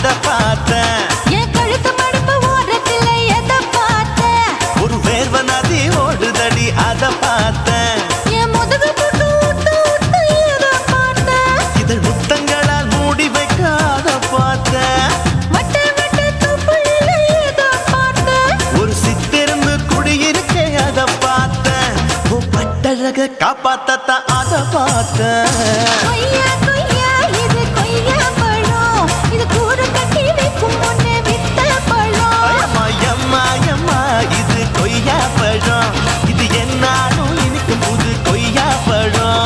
அத பார்த்தேன். என் கழுத்து மடுப்பு ஓரத்துல எதை பார்த்தேன்? ஒரு வேர்வ நதி ஓடுதடி அத பார்த்தேன். என் முதுகு போட்டு ஊத்து ஊத்து எதை பார்த்தேன்? இதழ் முத்தங்களால் மூடி வைக்க அத பார்த்தேன். வட்ட வட்ட தொப்புளில எதை பார்த்தேன்? ஒரு சித்திருந்து குடியிருக்கே அத பார்த்தேன். உன் பட்டழக காப்பாத்தத்தான் அத பார்த்தேன். கொய்யா கொய்யா இது கொய்யா பழம், இது கூற கட்டி வைக்கும் முன்னே வித்த பழம். எம்மா எம்மா இது கொய்யா பழம், இது என்னாலும் இனிக்கும் புது கொய்யா பழம்.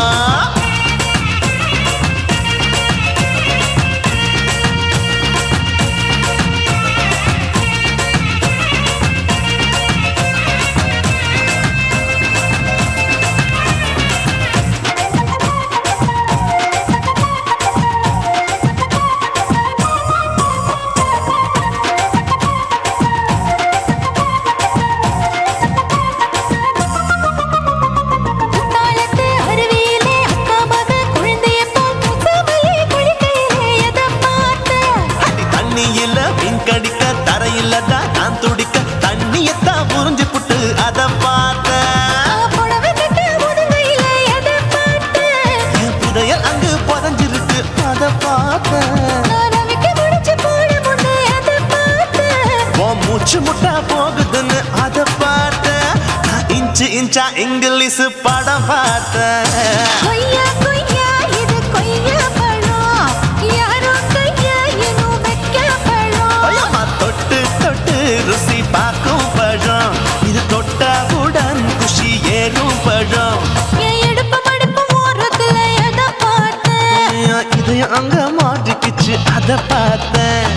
குத்தாலத்து அருவியிலே அக்கா மக குழந்தைய போல் முகமையே குளிக்கையிலே எதை பார்த்தேன்? அடி தண்ணியில மீன் கடிக்க தரையில தான் நான் துடிக்க தண்ணியத்தான் புரிஞ்சு புட்டு அத பார்த்தேன். புடவை கட்டு முதுகையிலே எதை பார்த்தேன்? என் புதையல் அங்கு புதஞ்சிருக்கு அத பார்த்தேன். நான் அவிக்க முடிச்சு போட முன்னே எதை பார்த்தேன்? உன் மூச்சு முட்டா போகுதுன்னு அத பார்த்தேன். நான் இன்ச்சு இன்ச்சா இங்கிலீஷ் படம் பார்த்தேன். கொய்யா கொய்யா இது கொய்யா பழம், யாரோ கையா இன்னும் வைக்க பழம். ஐயம்மா தொட்டு தொட்டு ருசி பார்க்கும் பழம், இது தொட்டவுடன் குஷி ஏறும் பழம். என் இடுப்பு மடுப்பு ஓரத்துல எதை பார்த்தேன்? என் இதயம் அங்க மாட்டிக்கிச்சு அத பார்த்தேன்.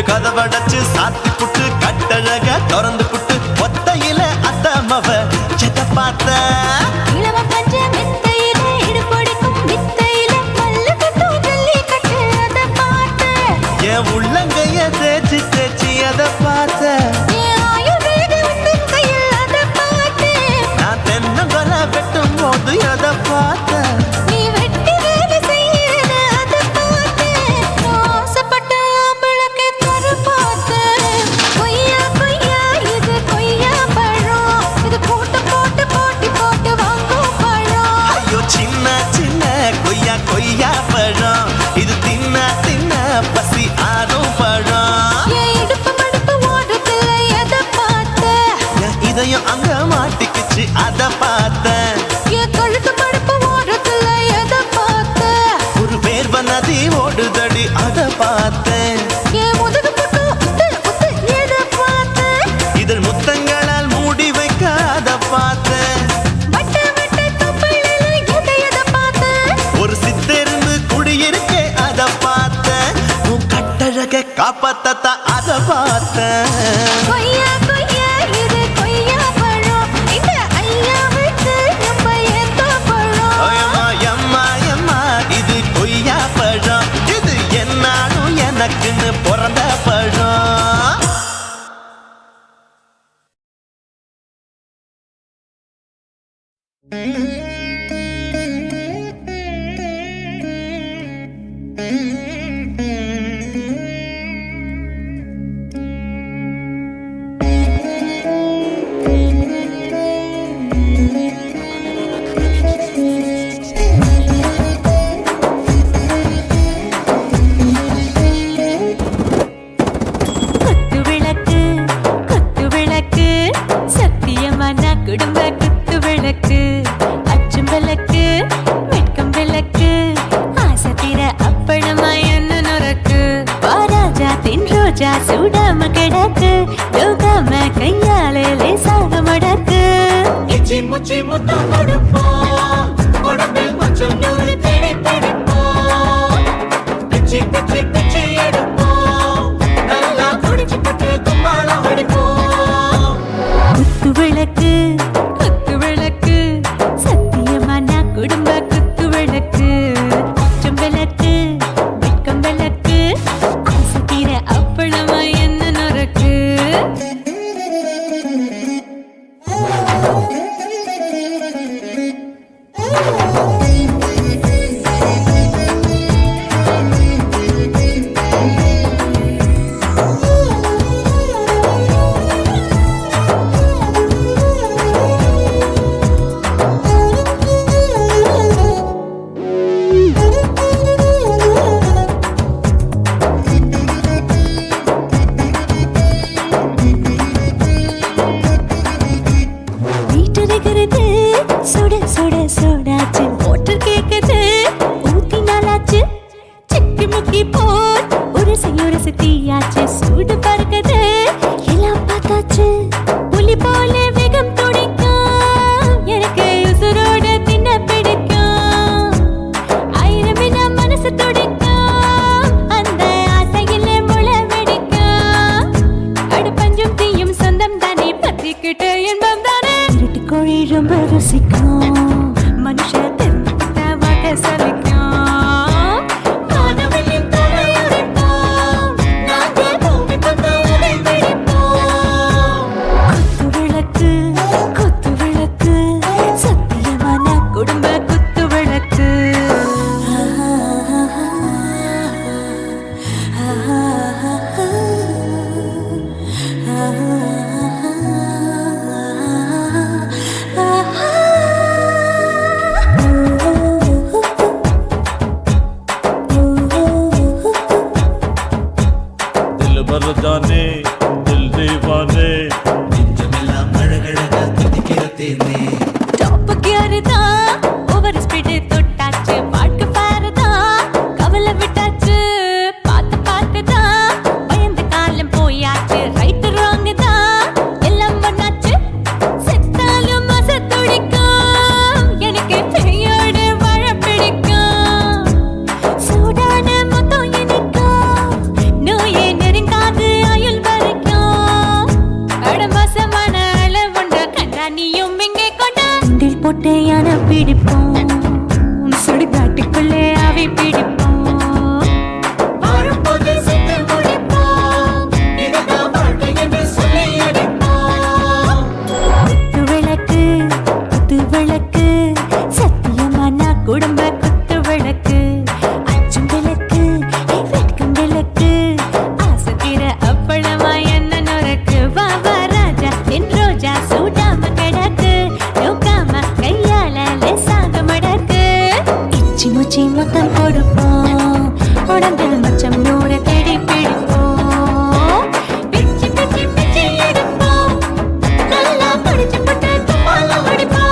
கதவடைச்சு சாத்தி புட்டு கட்டழக திறந்து புட்டு ஒத்தையில அத்தமவ எதை பார்த்தேன். இளவ பஞ்ச மெத்தையிலே இடுப்பொடிக்கும் வித்தையிலே மல்லு கட்டும் ஜல்லி கட்டு அதை பார்த்தேன். என் உள்ளங்கைய தேய்ச்சி தேய்ச்சி எதை பார்த்தேன். என் ஆயுர்வேத உந்தன் கையில் அதை பார்த்தேன். நான் தென்னங்கொலை வெட்டும் போது எதை பார்த்தேன். நீ வெட்டி வேலை செய்யறது அதை பார்த்தேன். நான் ஆசைப்பட்ட ஆம்பளுக்கு தர பார்த்தேன். கொய்யா கொய்யா இது கொய்யா பழம், இது போட்டு போட்டு போட்டி போட்டு வாங்கும் பழம். ஐயோ சின்ன சின்ன கொய்யா கொய்யா பழம், இது தின்ன தின்ன பசி ஆறும் பழம். என் இடுப்பு மடுப்பு ஓரத்துல எதை பார்த்தேன்? என் இதயம் அங்க மாட்டிக்கிச்சு அத பார்த்தேன். என் கழுத்து மடுப்பு ஓரத்துல எதை பார்த்தேன்? ஒரு வேர்வ நதி ஓடுதடி அத பார்த்தேன். என் முதுகு போட்டு உத்து உத்து எதை பார்த்தேன்? இதழ் முத்தங்களால் மூடி வைக்க அத பார்த்தேன். வட்ட வட்ட தொப்புளில எதை பார்த்தேன்? ஒரு சித்திருந்து குடியிருக்கே அத பார்த்தேன். உன் கட்டழக காப்பாத்தத்தான் அத பார்த்தேன். கொய்யா கொய்யா இது கொய்யா பழம், இந்த ஐயாவுக்கு நம்ம எந்த பழம்? ஐயம்மா எம்மா எம்மா இது கொய்யா பழம், இது என்னாலும் எனக்குன்னு பிறந்த பழம். குத்து விளக்கு சத்தியமான குடும்ப குத்து விளக்கு, அச்சும் விளக்கு வெட்கம் விளக்கு, ஆசை தீர அப்பளமா என்ன நுறக்கு, வாராஜா தின் ரோஜா சூடாம கிடக்கு, யோகாம கையாலே லேசாக மடக்கு. இச்சி முச்சி முத்தம் கொடுப்போம், உடம்பில் கொஞ்சம் நூறு தேடி பிடிப்போம், பிச்சி பிச்சி பிச்சி விளக்கு குத்து விளக்கு சத்தியமான குடும்ப குத்து விளக்கு அச்சம் விளக்கு வெட்கம் விளக்கு ஆசை தீர அப்பளமா என்ன நொறுக்கு சுட சுட சுடாச்சு மோட்டர் கேக்குது ஊத்தி நாளாச்சு சிக்கி முக்கி போர் உரசி தீயாச்சு சூடு பறக்குது எல்லாம் பார்த்தாச்சு புலி போல வேகம் துடிக்கும் எனக்கு உசுரோட தின்ன பிடிக்கும் ஆயிரம் மனசு துடிக்கும் அந்த ஆசையில முளை வெடிக்கும் அடுப்பஞ்சும் தீயும் சொந்தம் தானே பத்திக்கிட்டு இன்பம் தானே கோழி ரொம்ப ருசிக்கும் மனுஷ தெரிஞ்சுக்கிட்ட சலிக்கும் காதவனின் தலையுரைப்போம் நாங்கள் பூமி பந்தவரை வெடிப்போம் குத்து விளக்கு சத்தியமான குடும்ப குத்து விளக்கு जाने दिल दीवाने நெஞ்சமெல்லாம் அழகழகா துடிக்கிற தேனே டாப் கியர் தான் ஓவர் ஸ்பீட் தொட்டாச்சு வாழ்க்கை பாரு தான் கவலை விட்டாச்சு பார்த்து தான் பயந்து காலம் போயாச்சு ரைட் ராங் தான் எல்லாம் பண்ணாச்சு செத்தாலும் மச துடிக்கும் எனக்கு பெயோட வாழ பிடிக்கும் சூடான மொத்தம் எனக்கும் நோயே நெருங்காது ஆயுள் வரைக்கும் அடமாசமான அளவுண்ட கண்டா நீயும் இங்கே கொண்டா உண்டில் போட்டு யானை பிடிப்போம் சுடுகாட்டுக்குள்ளே அவை பிடிப்போம் வாழும்போது செத்து முடிப்போம் இதுதான் வாழ்க்கை என்று சொல்லி அடிப்போம் குத்து விளக்கு சத்தியமான குடும்ப குத்து விளக்கு அச்சும் விளக்கு வெட்கம் விளக்கு ஆசை தீர அப்பளமா என்ன நொறுக்கு வா வா ராஜா என் ரோஜா சூடாம கிடக்கு நோக்காம கையால லேசாக மடக்கு இச்சி முச்சி மொத்தம் கொடுப்போம் உடம்பில் மச்சம் நூறு தேடி பிடிப்போம் பிச்சி பிச்சி பிச்சி எடுப்போம் நல்லா படிச்சு போட்டு துப்பால படிப்போம்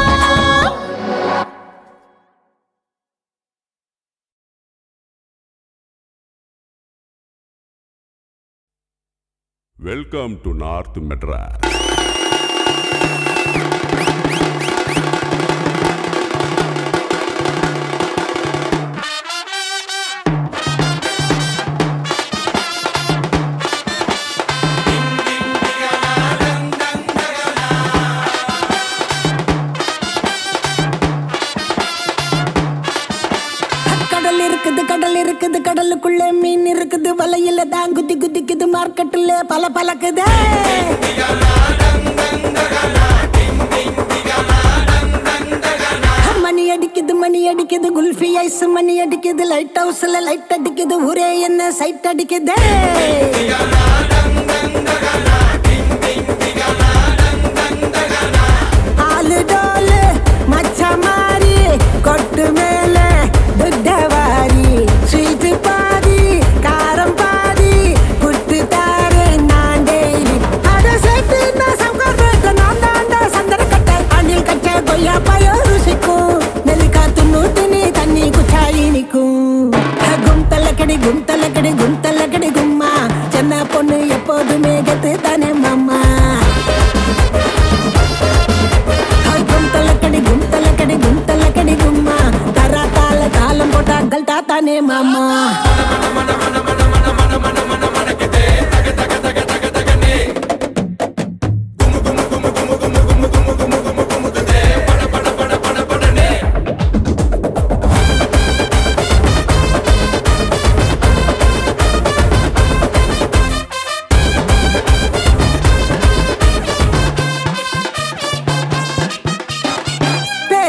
वेलकम टू नॉर्थ मेड्रास கடல் இருக்குது கடலுக்குள்ள மீன் இருக்குது வலையில தான் குதி குதிக்குது மார்க்கெட்டுல பல பலக்குது மணி அடிக்குது குல்ஃபி ஐஸ் மணி அடிக்குது லைட் ஹவுஸ்ல லைட் அடிக்குது ஒரே என்ன சைட் அடிக்குது ஆளு டோலு மச்ச மாறி கொட்டு மேல துட்டவாரி ஸ்வீட் பாதி காரம் பாதி புட்டு தாரு நான் டெய்லி அட சேர்த்து நான் சங்கர் நான் தாண்டா சந்தர கட்ட அணில் கட்ட கொய்யா பாயோ ருசிக்கும் நெல்லிக்கா துண்ணூத்தினி தண்ணி குச்சாயி நிக்கும் குந்தலக்கடி கும்மா சென்ன பொண்ணு எப்போதுமே கத்து தானே மாமா குந்தலக்கடி கும்மா தரா தாளம் போட்டாங்கள் தாத்தானே மாமா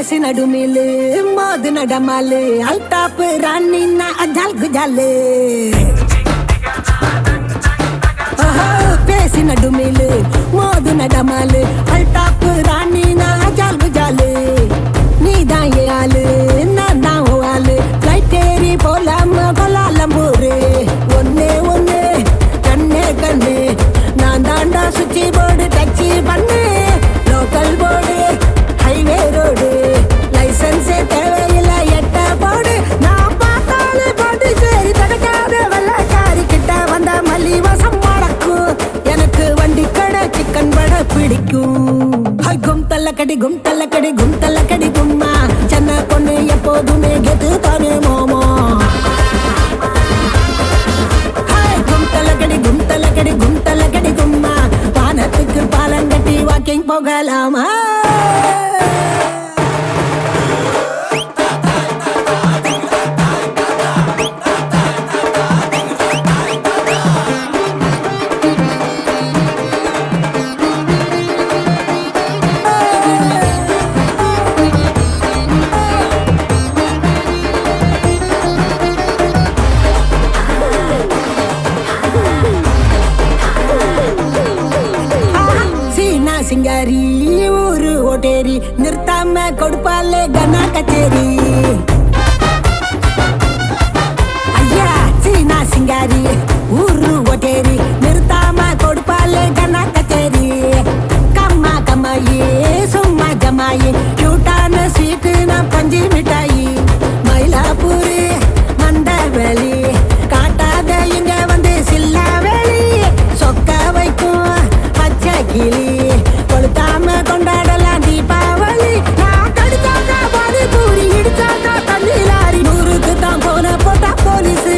பேசி நடுமிலு மோது நடமாலு அல்டாப்பு ராணின்னா அஜால் குஜாலு பேசி நடுமிலு மோது நடமாலு அல்டாப்பு ராணின்னா அஜால் குஜாலு நீதான் ஏ ஆளு நான் தான் ஆளு ஃப்ளைட் ஏறி போலாம கொலாலம்பூரு ஒன்னே ஒன்னு கண்ணே கண்ணு நான் தாண்டா சுச்சி போர்டு டச்சு பண்ணு லோக்கல் போர்டு ஹைவே ரோடு லைசன்ஸே தேவையில்லை எட்ட போடு நான் பார்த்தாலே பாட்டு சரி தடுக்காத வெள்ளக்காரி கிட்ட வந்த மல்லி வசம் முடக்கும் எனக்கு வண்டி கடை சிக்கன் வடை பிடிக்கும் கும் தள்ளக்கடி கும் தள்ளக்கடி கும் தள்ளக்கடி கும்மா சென்னை பொண்ணு எப்போதுமே கெத்து தானே மோமோ கும் தள்ளக்கடி கும் தள்ளக்கடி கும் தள்ளக்கடி கும்மா வானத்துக்கு பாலங்கட்டி வாக்கிங் போகலாமா சிங்காரி ஊரு ஓட்டேரி நிறுத்தாம கொடுப்பாலே கனா கச்சேரி ஐயா சீனா சிங்காரி ஊரு ஓட்டேரி நிறுத்தாம கொடுப்பாலே கனா கச்சேரி கம்மா கம்மாயி சும்மா ஜமாயி கியூட்டான ஸ்வீட்டு நான் பஞ்சு மிட்டாயி மயிலாப்பூரு மந்தவெளி காட்டாத இங்க வந்து சில்லா வெளி சொக்க வைக்கும் பச்சை கிளி கொளுத்தாம கொண்டாடலாம் தீபாவளி நான் கடிச்சாக்கா பாதி பூரி இடிச்சாக்கா தண்ணி லாரி 100க்கு தான் போன போட்டா போலீஸு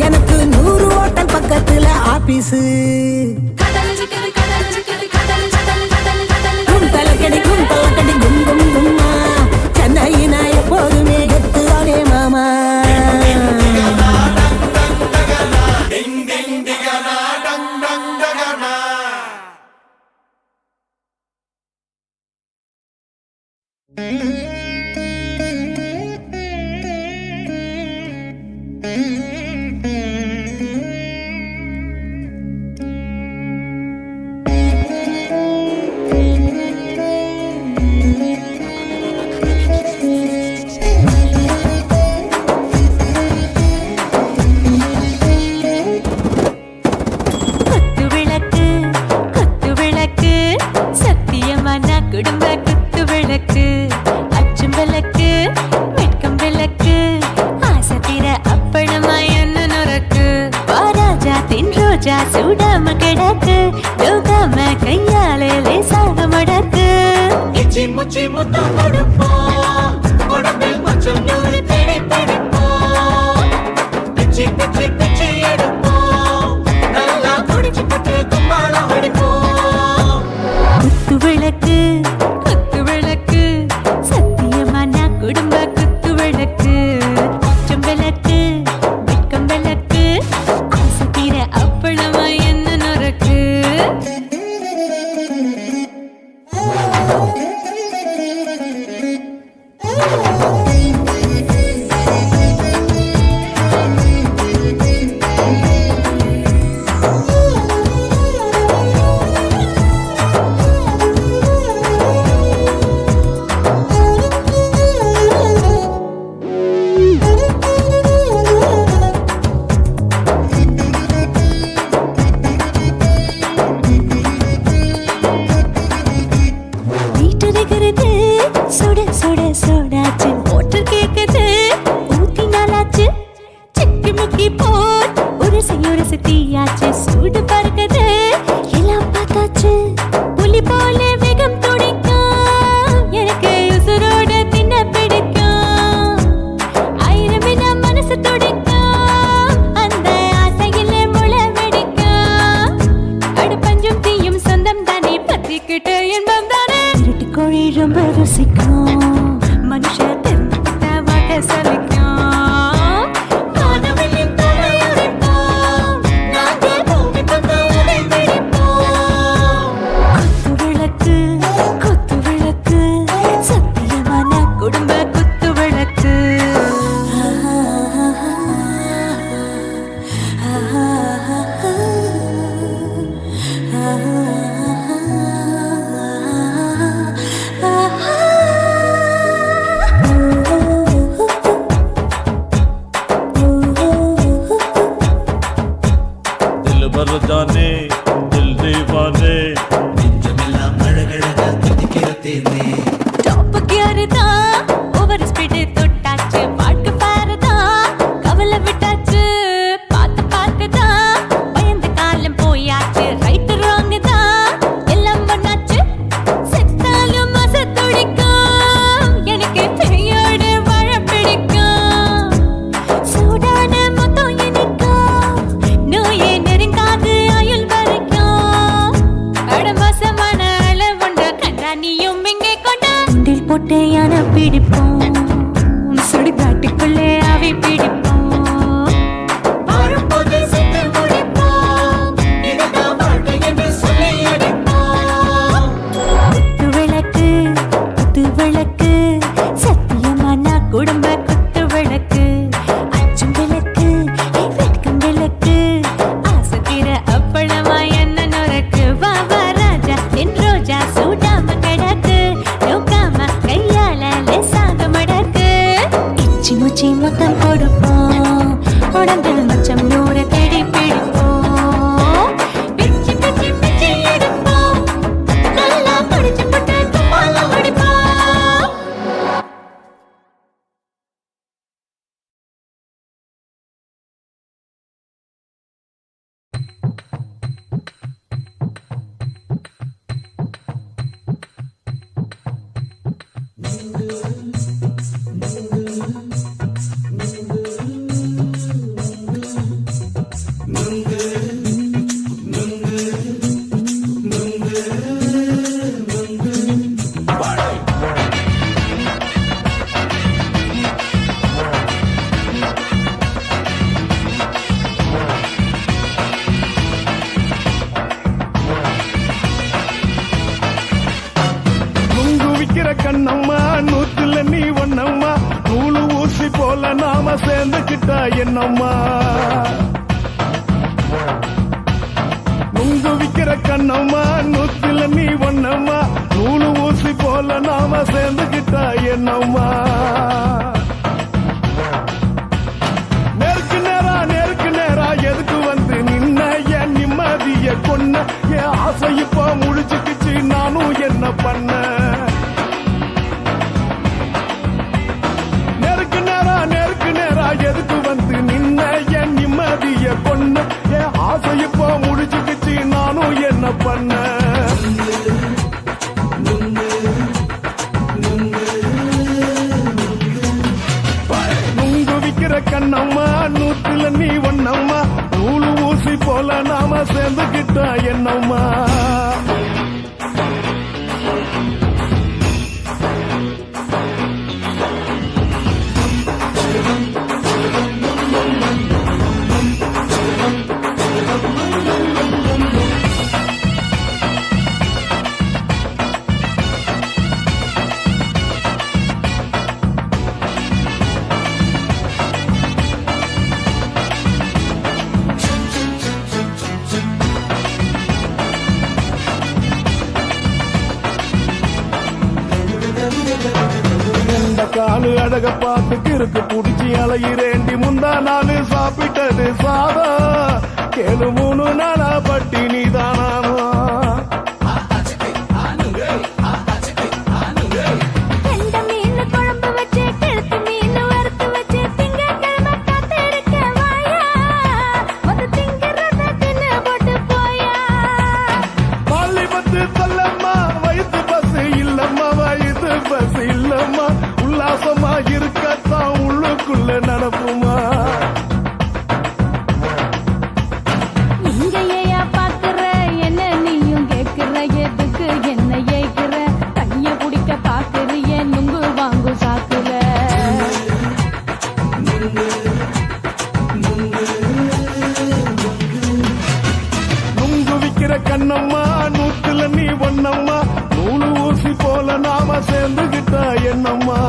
எனக்கு 100 ஹோட்டல் பக்கத்துல ஆபீஸு கும் தலக்கடி கும் தலக்கடி கும் கும் கும்மா சென்னையினா எப்போதுமே கெத்துதானே மாமா சூடாம கிடக்கு யோகாம கையாலே லேசாக மடக்கு இச்சி முச்சி முத்தம் கொடுப்போம் உடம்பில் மச்சம் நூறு தேடி பிடிப்போம் பிச்சி பிச்சி பிச்சி எடுப்போம் நல்லா குடிச்சு பட்டு கும்மாளம் அடிப்போம் குத்து விளக்கு சத்தியமான குடும்ப குத்து விளக்கு அச்சம் விளக்கு வெட்கம் விளக்கு ஆசை தீர அப்பளமா என்ன நொறுக்கு குடும்ப சேர்ந்தேனே. டாப் கியர் தான் ஓவர் ஸ்பீடு தொட்டாச்சு வாழ்க்கை பாரு தான் கவலை விட்டாச்சு பார்த்து பார்த்து தான் பயந்து காலம் போயாச்சு ரைட் ராங் தான் எல்லாம் பண்ணாச்சு செத்தாலும் மச துடிக்கும் எனக்கு பெரியோடு வாழ பிடிக்கும் சூடான மொத்தம் எனக்கும் நோயே நெருங்காது ஆயுள் வரைக்கும் அடமோசமான அளவுண்ட கண்டா நீயும் இங்கே கொண்டா உண்டில் போட்டு யானை பிடிப்போம் சுடுகாட்டுக்குள்ளே அவை பிடிப்போம் வாழும்போது செத்து முடிப்போம் இதுதான் வாழ்க்கை என்று சொல்லி அடிப்போம் குத்து விளக்கு சத்தியமான குடும்ப குத்து விளக்கு அச்சும் விளக்கு வெட்கம் விளக்கு ஆசத்திர அப்பளமா என்ன நுறக்கு வா வா ராஜா என் ரோஜா சூடாம கிடக்கு நோக்காம கையால லேசாக மடக்கு இச்சி முச்சி மொத்தம் கொடுப்போம் உடம்பு மச்சம் நூறு தேடி பிடிப்போம் பிச்சி பிச்சி பிச்சி எடுப்போம் நல்லா படிச்சு போட்டு துப்பால ஓடிப்போம் நுங்கு விக்கிற கண்ணம்மா நூத்துல நீ ஒன்னம்மா நூலு ஊசி போல நாம சேர்ந்துக்கிட்டா என்னம்மா நுங்கு விக்கிற கண்ணம்மா நூத்துல நீ ஒன்னம்மா நூலு ஊசி போல நாம சேர்ந்துக்கிட்டா என்னம்மா நேருக்கு நேரா எதுக்கு வந்து நின்ன என் நிம்மதிய கொன்ன என் ஆசை இப்ப முழிச்சுக்கிச்சு நானும் என்ன பண்ண நேருக்கு நேரா எதுக்கு வந்து நின்ன என் நிம்மதிய கொன்ன என் ஆசை இப்ப முழிச்சுக்கிச்சு நானும் என்ன பண்ண நுங்கு விக்கிற கண்ணம்மா நூத்துல நீ ஒன்னம்மா நூலு ஊசி போல நாம சேர்ந்துக்கிட்டா என்னம்மா இந்த காலு அழக பார்த்து கிறுக்கு புடிச்சு அலையிறேண்டி முந்தா நாலு சாப்பிட்டது சாதம் கேளு 3 நாளா பட்டினி தானானோ கண்ட மீன் குழம்பு வச்சு கெளுத்து மீன் வறுத்து வச்சு திங்கட்கிழமை காத்திருக்க வாயா வந்து திங்கிறத தின்னு போட்டு போயா பள்ளி பத்து சொல்லம்மா வயிற்று பசு இல்லம்மா வயிற்று பசு இல்லம்மா உல்லாசமா இருக்கத்தான் உள்ளுக்குள்ள நடப்புமா இங்கேயா பாக்குற என்ன நீயும் கேக்குற எதுக்கு என்ன ஏக்குற கைய குடிக்க பாக்குறிய நுங்கு வாங்கு சாக்குற நுங்கு விக்கிற கண்ணம்மா நூத்துல நீ ஒன்னம்மா நூலு ஊசி போல நாம சேர்ந்துகிட்டா என்னம்மா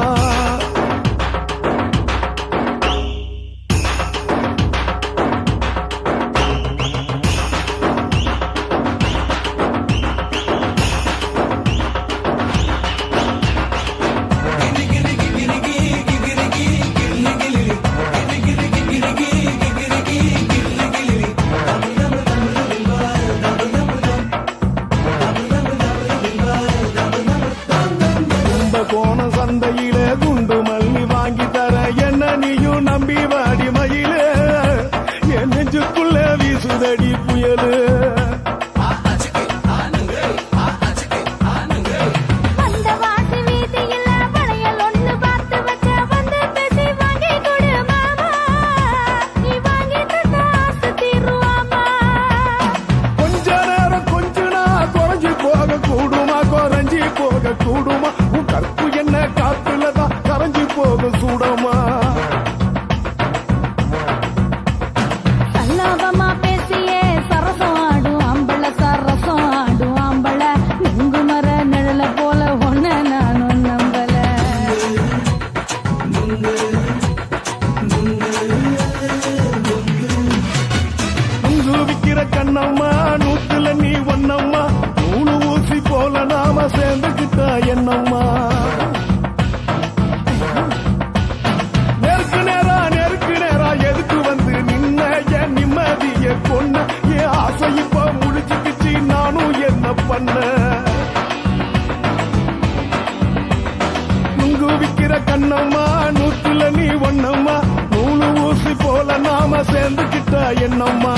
முத்த கண்ணம்மா நூத்துல நீ ஒண்ணம்மா நூலு ஊசி போல நாம சேர்ந்துக்கிட்டா என்னம்மா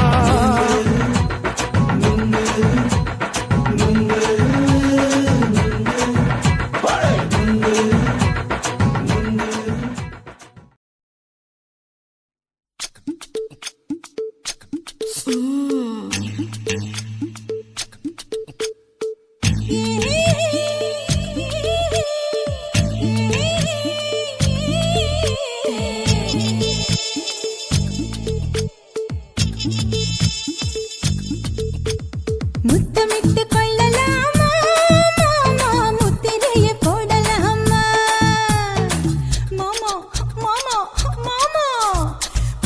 முத்தமிட்டு கொள்ளலாமா மாமா முத்திரையை போடலாமா மாமா மாமா மாமா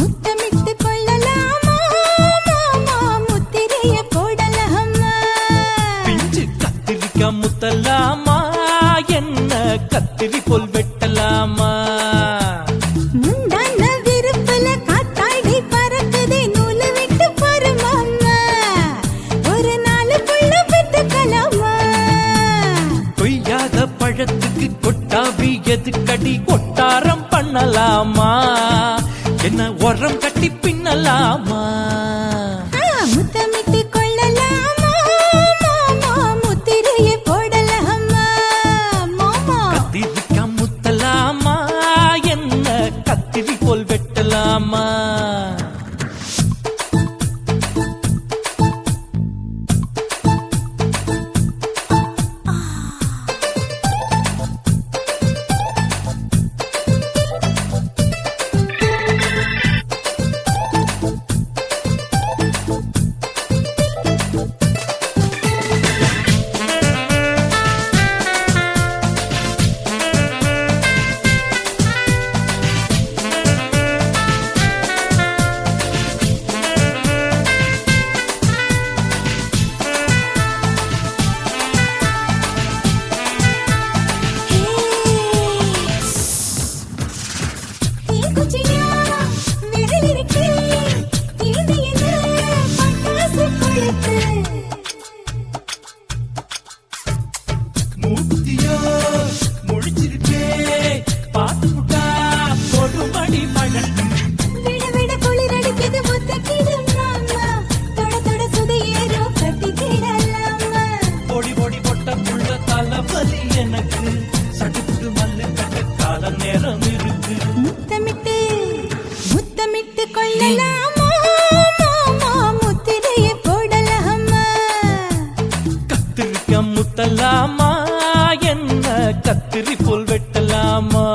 முத்தமிட்டு கொள்ளலாமா மாமா முத்திரையை போடலாமா பிஞ்சு கத்திரிக்காய் முத்தலாமா என்ன கத்திரி போல் வெட்டலாமா முந்தான விருப்பல காத்தாடி பறக்குதே நூலு விட்டு பாரு மாமா ஒரு நாளுக்குள்ள பெத்துக்கலாமா கொய்யாத பழத்துக்கு கொட்டாவி எதுக்கடி கொட்டாரம் பண்ணலாமா என்ன உரம் கட்டி பின்னலாமா முத்தமிட்டு கொள்ளலாமா மாமா முத்திரையை போடலாமா மாமா கத்திரிக்காய் முத்தலாமா என்ன கத்திரி போல் வெட்டலாமா மூத்தியோ முடிச்சிருக்கே பாத்து புட்டா கொடுமடி மழை பொடி பொடி பொட்ட புள்ள தலைவலி எனக்கு சடுக்கு மல்லு கட்ட கால நேரம் இருக்கு முத்தமிட்டு முத்தமிட்டு கொள்ளலாமா மாமா முத்திரையை போடலாமா கத்திரிக்காய் முத்தலாமா என்ன கத்திரி போல் வெட்டலாமா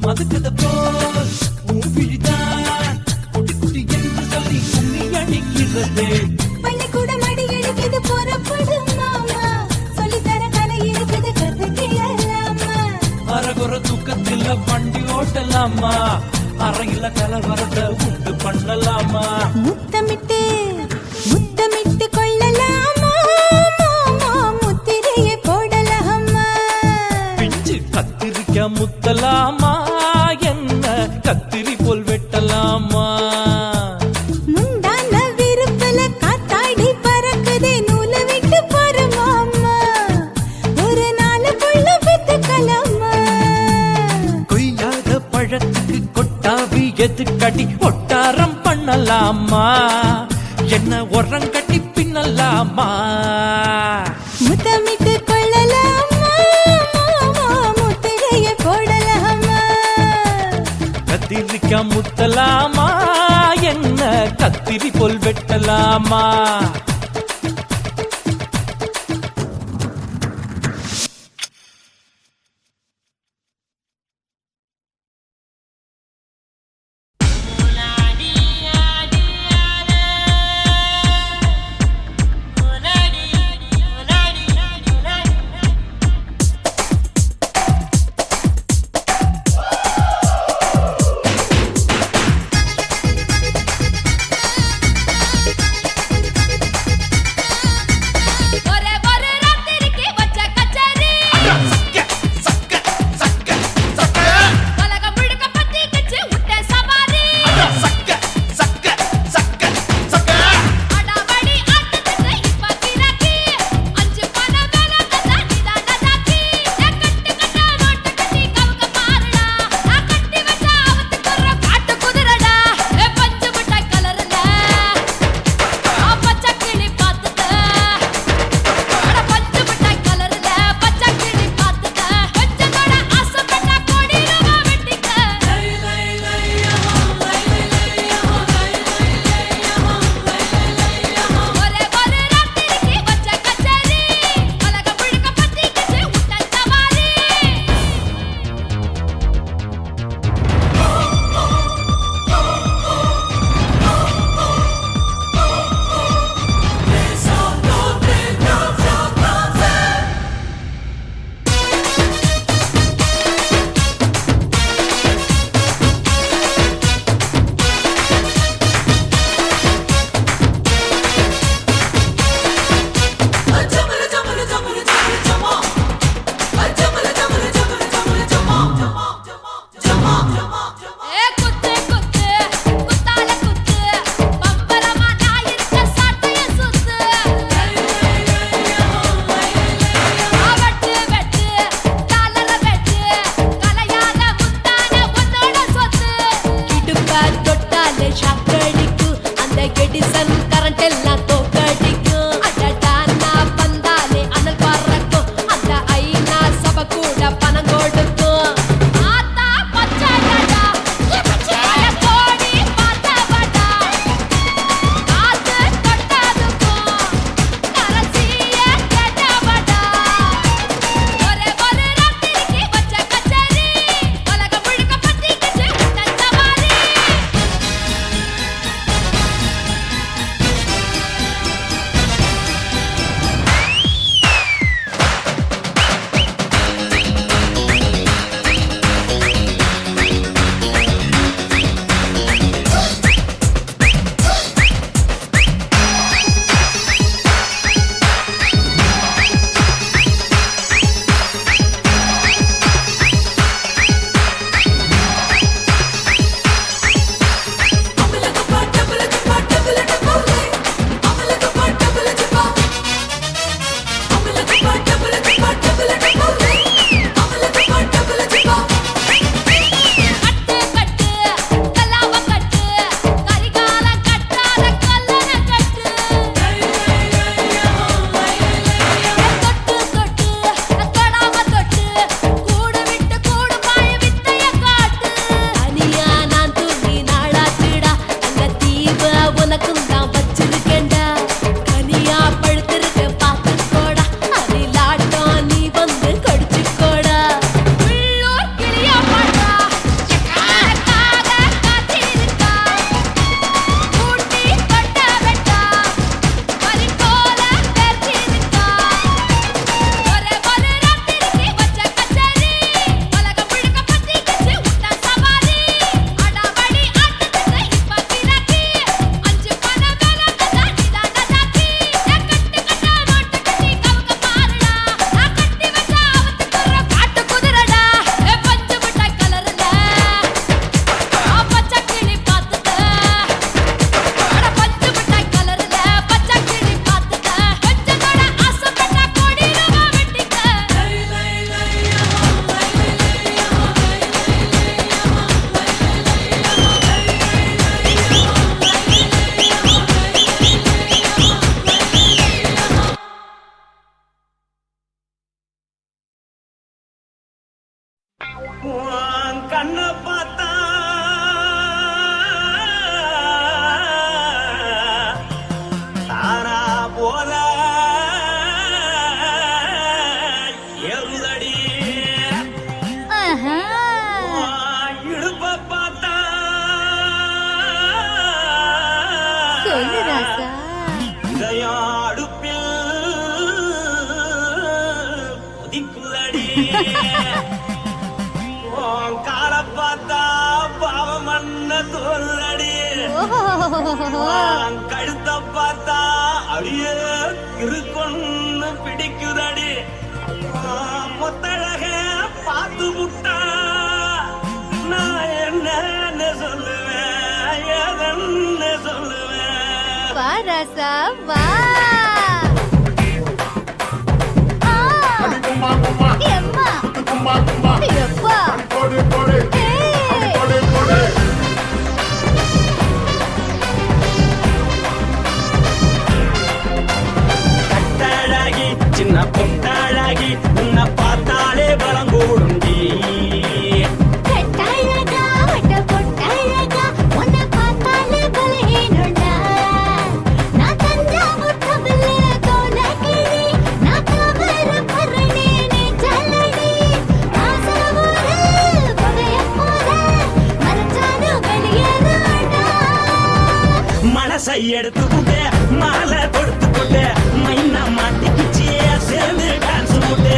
மதுக்கத போல் மூவிழிதான் குட்டி குட்டி என்று சொல்லி கும்மி அடிக்கிறது பள்ளிக்கூடம் அடி எடுக்குது புறப்படும் மாமா சொல்லித்தர கலை இருக்குது கத்துக்கலாமா அரகுற தூக்கத்தில் வண்டி ஓட்டலாமா அறையில கலவரத்தை உண்டு பண்ணலாமா முத்தமிட்டு முத்தமிட்டு கொள்ளலாமா மாமா முத்திரையை போடலாமா பிஞ்சு கத்திரிக்காய் முத்தலாமா என்ன கத்திரி போல் வெட்டலாமா முந்தான விருப்பல காத்தாடி பறக்குதே நூலு விட்டு பாரு மாமா ஒரு நாளுக்குள்ள பெத்துக்கலாமா கொய்யாத பழத்துக்கு கொட்டாவி எதுக்கடி ஒட்டாரம் பண்ணலாமா என்ன உரம் கட்டி பின்னலாமா முத்தமிட்டு கொள்ளலாமா மாமா முத்திரையை போடலாமா கத்திரிக்காய் முத்தலாமா என்ன கத்திரி போல் வெட்டலாமா உன் கண்ணை பார்த்தா தானா போல ஏறுதடி ஆஹா. உன் இடுப்பை பார்த்தா சொல்லு ராசா. இதயம் அடுப்பில் கொதிக்குதடி உன் காலை பார்த்தா பாவம் மண்ண தோல்றடி ஓஹோ. உன் கழுத்தை பார்த்தா அடியே இருக்குன்னு பிடிக்குதடி உன் முத்தழக பார்த்து விட்டா நான் என்னன்னு சொல்லுவேன் ஏதன்னு சொல்லுவேன் வா ராசா வா. ஆ. எம்மா. எப்பா. ஏய். கட்டழகி சின்ன பொட்டழகி உன்னை பார்த்தாலே பலம் கூடுண்டி கட்டழகா, வட்ட பொட்டழகா, உன்னை பார்த்தாலே பலஹீனம்டா. நான் தஞ்சாவூர் தவிலே தோலகிரி, நான் காவேரி பரணி நீ ஜல்லடி. ஆசனூரு புகையப் போல, மறைச்சாலும் வெளியேறாடா. மனசை எடுத்துக்கிட்டு மாலை கொடுத்துக்கிட்டு மைனா மாட்டிக்கிச்சு சேர்ந்து டான்ஸ் போட்டு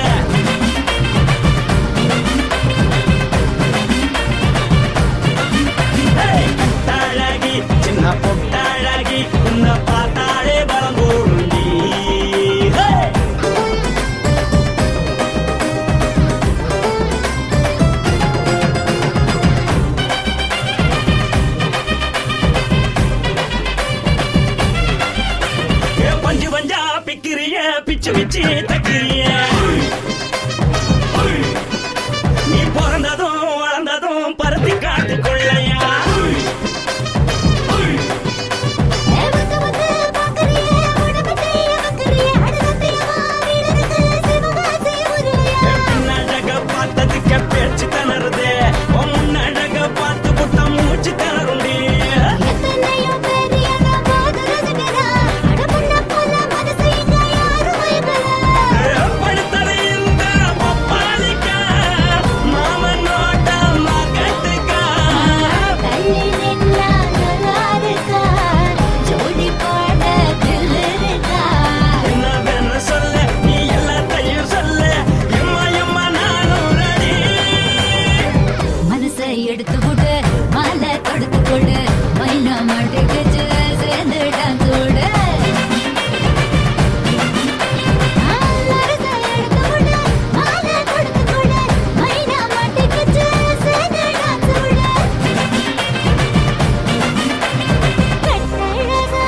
கட்டழகி சின்ன பொட்டழகி உன்னை பார்த்தாலே பலம் கூடுண்டி பஞ்சு பஞ்சா பிக்கிறிய பிச்சு பிச்சு தக்கிறிய நீ பிறந்ததும் வளர்ந்ததும் பருத்தி காட்டுக்குள்ளையா வந்து வந்து பார்க்கறியே, உடம்பு செய்ய வைக்கறியே, அடுத்தத்தையமா வீரருக்கு சிவகாசி உருளையா. பின்னழக பார்த்ததுக்கு பேச்சு திணறுது உன் முன்னழக பார்த்து புட்டம் மூச்சு திணறுண்டி எத்தனையோ பேர் என்ன போது ரசிக்கிறா, அட முன்ன போல மனசை இங்க யாரும் வைக்கல. படுத்தது இந்த பப்பாளிக்கா மாமன் நோட்ட மகட்டுக்கா தள்ளி நின்னா நல்லா இருக்கா, ஜோடி பாட தில் இருக்கா. என்ன வேணும் சொல்ல நீ எல்லாத்தையும் சொல்ல எம்மா எம்மா நானும் ரெடி மனசை எடுத்து கொடு, மாலை தொடுத்து கொடு, மைனா மாட்டுக்குச்சு சேர்ந்து டான்ஸ் போடு. மனசை எடுத்து கொடு, மாலை தொடுத்து கொடு, மைனா மாட்டுக்குச்சு சேர்ந்து டான்ஸ் போடு. கட்டழகா.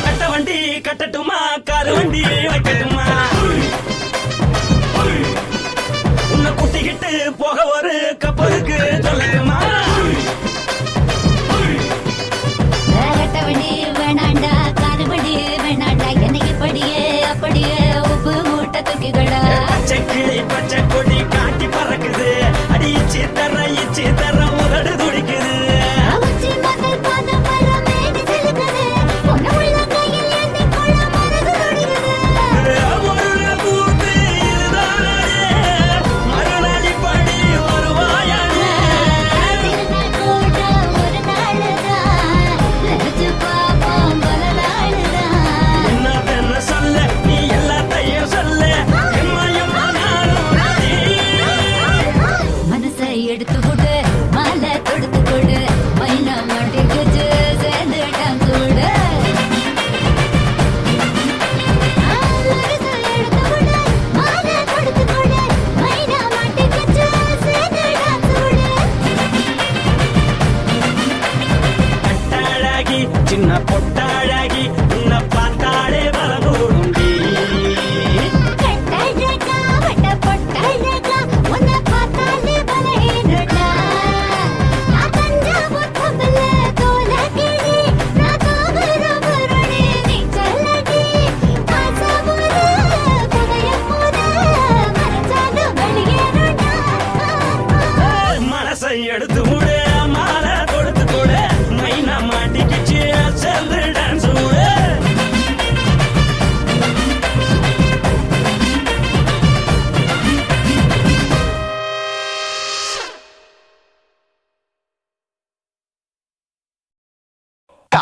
கட்ட வண்டி கட்டட்டுமா காரு வண்டி வைக்கட்டுமா உன்னை கூட்டிக்கிட்டு போக ஒரு கப்பலுக்கு சொல்லட்டுமா வேகட்டவண்டி வேணாண்டா, காருவண்டி வேணாண்டா, என்னைக்கு படியே அப்படியே உப்பு மூட்டை தூக்கிக்கடா. பச்சை கிளி பச்சை கொடி காட்டி பறக்குது அடிச்சு தர உதடு துடிக்குது உச்சி முதல் பாதம் வர மேனி சிலுக்குது, பொண்ணு உள்ள கையில் ஏந்தி கொள்ள மனசு துடிக்குது.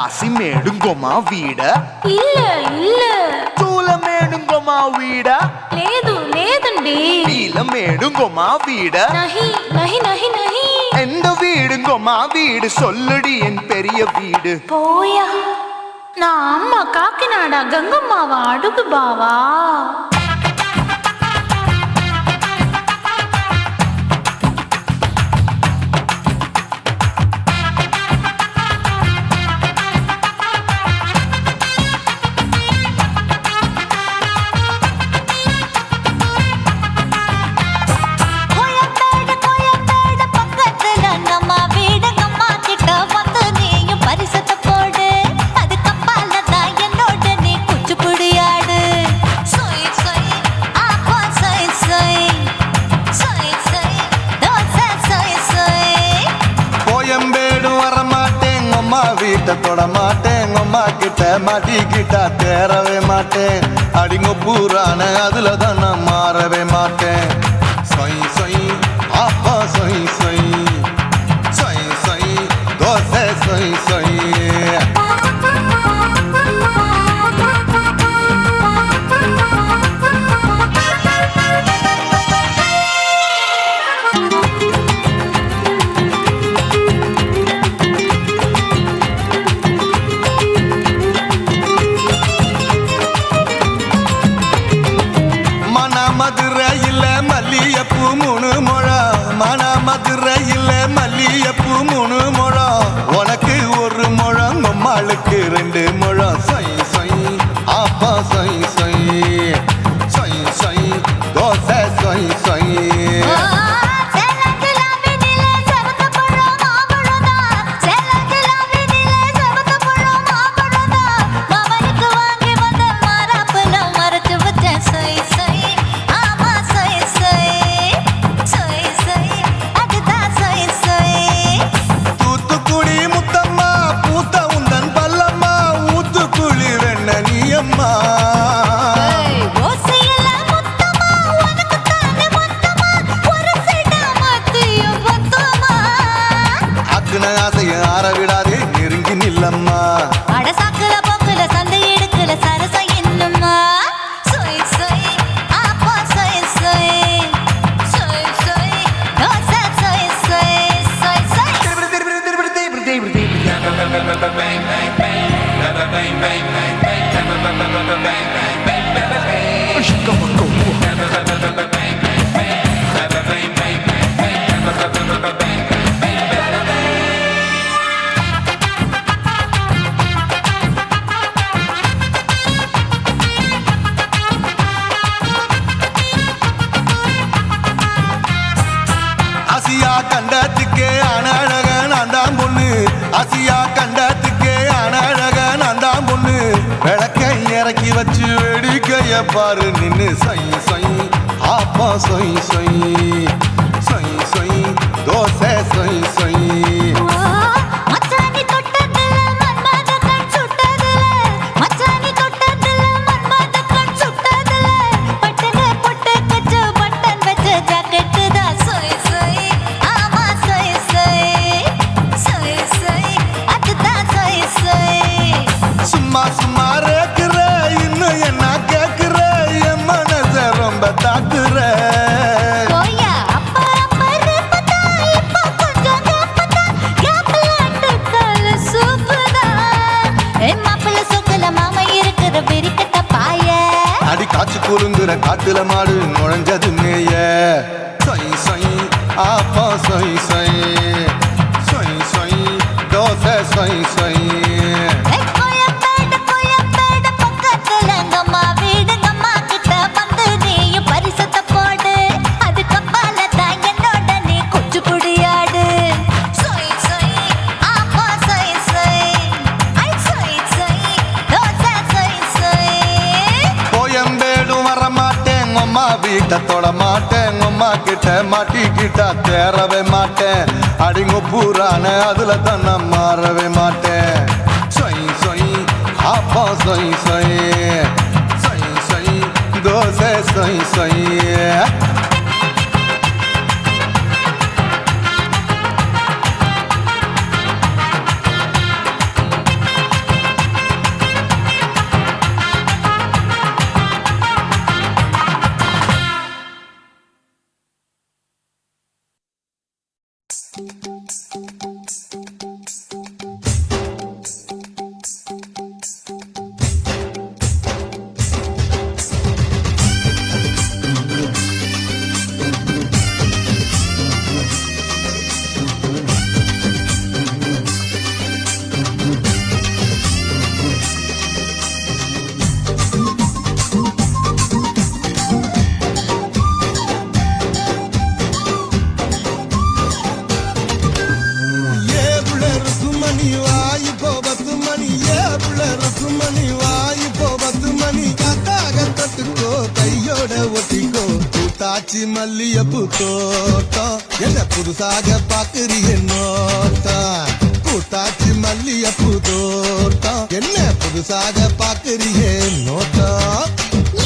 రాసి మేడుంగోమా వీడ இல்ல இல்ல చూల మేడుంగోమా వీడ లేదు లేదండి నీల మేడుంగోమా వీడ நஹி நஹி நஹி நஹி எந்த வீடுங்கோமா வீடு சொல்லுடி என் பெரிய வீடு போயா நான் அம்மா காக்கிநாடா கங்கம்மாவா அடுகு பாவா வீட்டை தொட மாட்டேன் அம்மா கிட்ட மாட்டிக்கிட்டா தேரவே மாட்டேன் அடிங்க பூரான அதுல தான் நான் மாறவே மாட்டேன் சொய் சொய் அப்பா சொய் சொய் சொய் சொய் தோசை சொய் சொய் மதுரையில் மல்லியப்பூ 3 முழம் மன மதுரையில் மல்லியப்பூ 3 முழம் உனக்கு 1 முழம் அம்மாளுக்கு 2 முழம் சொய் சொய் அப்பா சொய் சொய் சொய் சொய் தோசை சொய் சொய் ஆசைய ஆற விடாதே நெருங்கி நில்லம்மா அடசாக்குல போக்குல சந்தை எடுக்கல சரசம் என்னம்மா சொய் சொய் அப்பா சொய் சொய் சொய் சொய் தோசை சொய் சொய் சொய் சொய் ஆசியா கண்டத்துக்கே அனழக நான் தான் பொண்ணு ஆசியா கண்டத்துக்கே அனழக நான் தான் பொண்ணு விளக்கை இறக்கி வச்சு வேடிக்கைய பாரு நின்னு சொய் சொய் ஆப்பா சொய் சொய் சொய் சொய் தோசை சொய் சொய் மச்சானி தொட்டதுல மன்மத கண் சுட்டதுல மச்சானி தொட்டதுல மன்மத கண் சுட்டதுல பட்டன பொட்டு கச்சு பட்டன் வச்ச ஜாக்கெட் தான் சொய் சொய் ஆமா சொய் சொய் சொய் சொய் அதுதான் சொய் சொய் சும்மா சும்மா ரேக்குற இன்னும் என்ன கேக்குற என் மனச ரொம்ப தாக்குற போயா அப்பா அப்பா ரப்பதா இப்ப கொஞ்சம் ரப்பதா யாப்பலாட்டு கால சூப்பரா என் மாப்பிள்ள சொக்கல மாமா இருக்கிற வெறிக்கட்ட பாய அடி காய்ச்சி குலுங்குற காட்டுல மாடு நுழைஞ்சது மேய சொய் சொய் ஆப்பா சொய் சொய் சொய் சொய் தோசை சொய் சொய் கோயம்பேடு பக்கத்துல எங்கம்மா வீடு அம்மா கிட்ட வந்து நீயும் பரிசத்தை போடு அது கப்பால தான் என்னோட நீ கொஞ்சம் குடியாடு சொய் சொய் ஆப்பா சொய் சொய் ஐ சொய் சொய் தோசை சொய் சொய் கோயம்பேடும் வர மாட்டேன் அம்மா வீட்டை தொட மாட்டேன் அம்மா கிட்ட மாட்டிக்கிட்டா தேரவே மாட்டேன் அடிங்க பூரான அதுல தான் நான் மாறவே மாட்டேன் சொய் சொய் அப்பா சொய் சொய் சொய் சொய் தோசை சொய் சொய் கையோட ஒட்டிக்கோ கூத்தாச்சி மல்லியப்பூ தோட்டம் என்ன புதுசாக பாக்குறிய நோட்டம் கூத்தாச்சி மல்லியப்பூ தோட்டம் என்ன புதுசாக பாக்குறிய நோட்டம்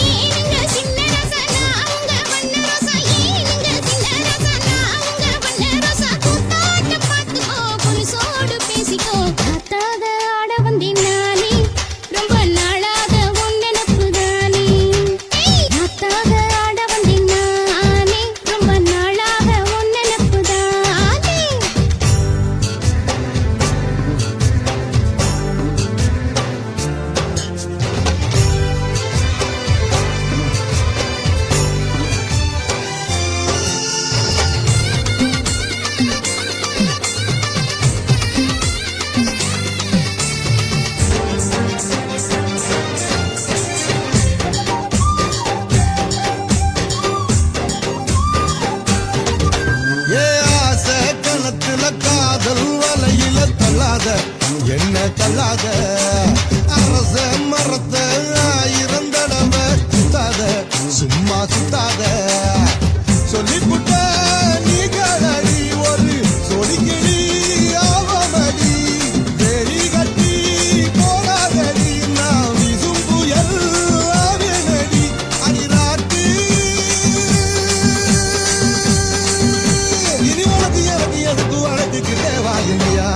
ஏனுங்க சின்ன ரசனா அவங்க வண்ண ரசா ஏனுங்க சின்ன ரசனா அவங்க வண்ண ரசா கூத்தாட்ட பாத்துக்கோ புலிசோடு பேசிக்கோ காத்தாக ஆட வந்தேன் நானே ரொம்ப நாளாக உன் நினப்பு தானே காத்தாக ஆட வந்தேன் நானே ரொம்ப நாளாக உன் நினப்பு தானே ஏ ஆசை கணத்துல காதல் வலையில தள்ளாத என்ன தள்ளாத அரச மரத்தை 1000 தடவை சுத்தாத சும்மா சுத்தாத சொல்லிப்புட்ட நீ கடடி ஒரு சொடிக்கிளி ஆவமடி வேலி கட்டி போகாதடி நான் வீசும் புயல் ஆவேனடி அடிராட்டி இனி உனக்கு எனக்கு எதுக்கு வழக்குக்கிட்டே வாயில்லையா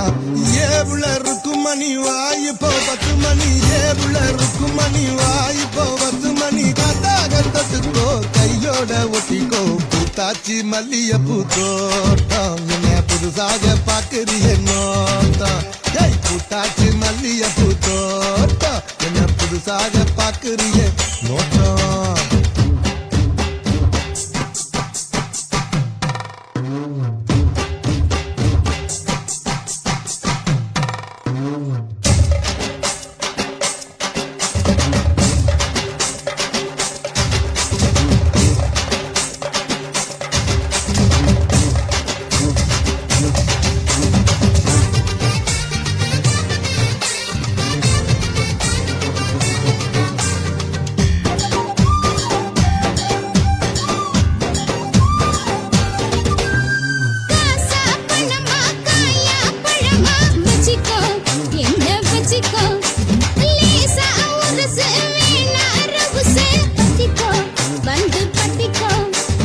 ஏவுல இருக்கும் மணி வாய்ப்போ 10 மணி ஏவுல இருக்கும் மணி வாய்ப்போ 10 மணி காத்தாக தொட்டுக்கோ கையோட ஒட்டிக்கோ பூத்தாச்சி மல்லியப்பூ தோட்டம் என்ன புதுசாக பாக்குறிய நோட்டம் ஏய் பூத்தாச்சி மல்லியப்பூ தோட்டம் என்ன புதுசாக பாக்குறிய நோட்டம் காசா பணமா காயா பழமா வச்சிக்கோ என்ன வச்சிக்கோ லேசா உரசு வேணா ரவுசு பத்திக்கோ வந்து பத்திக்கோ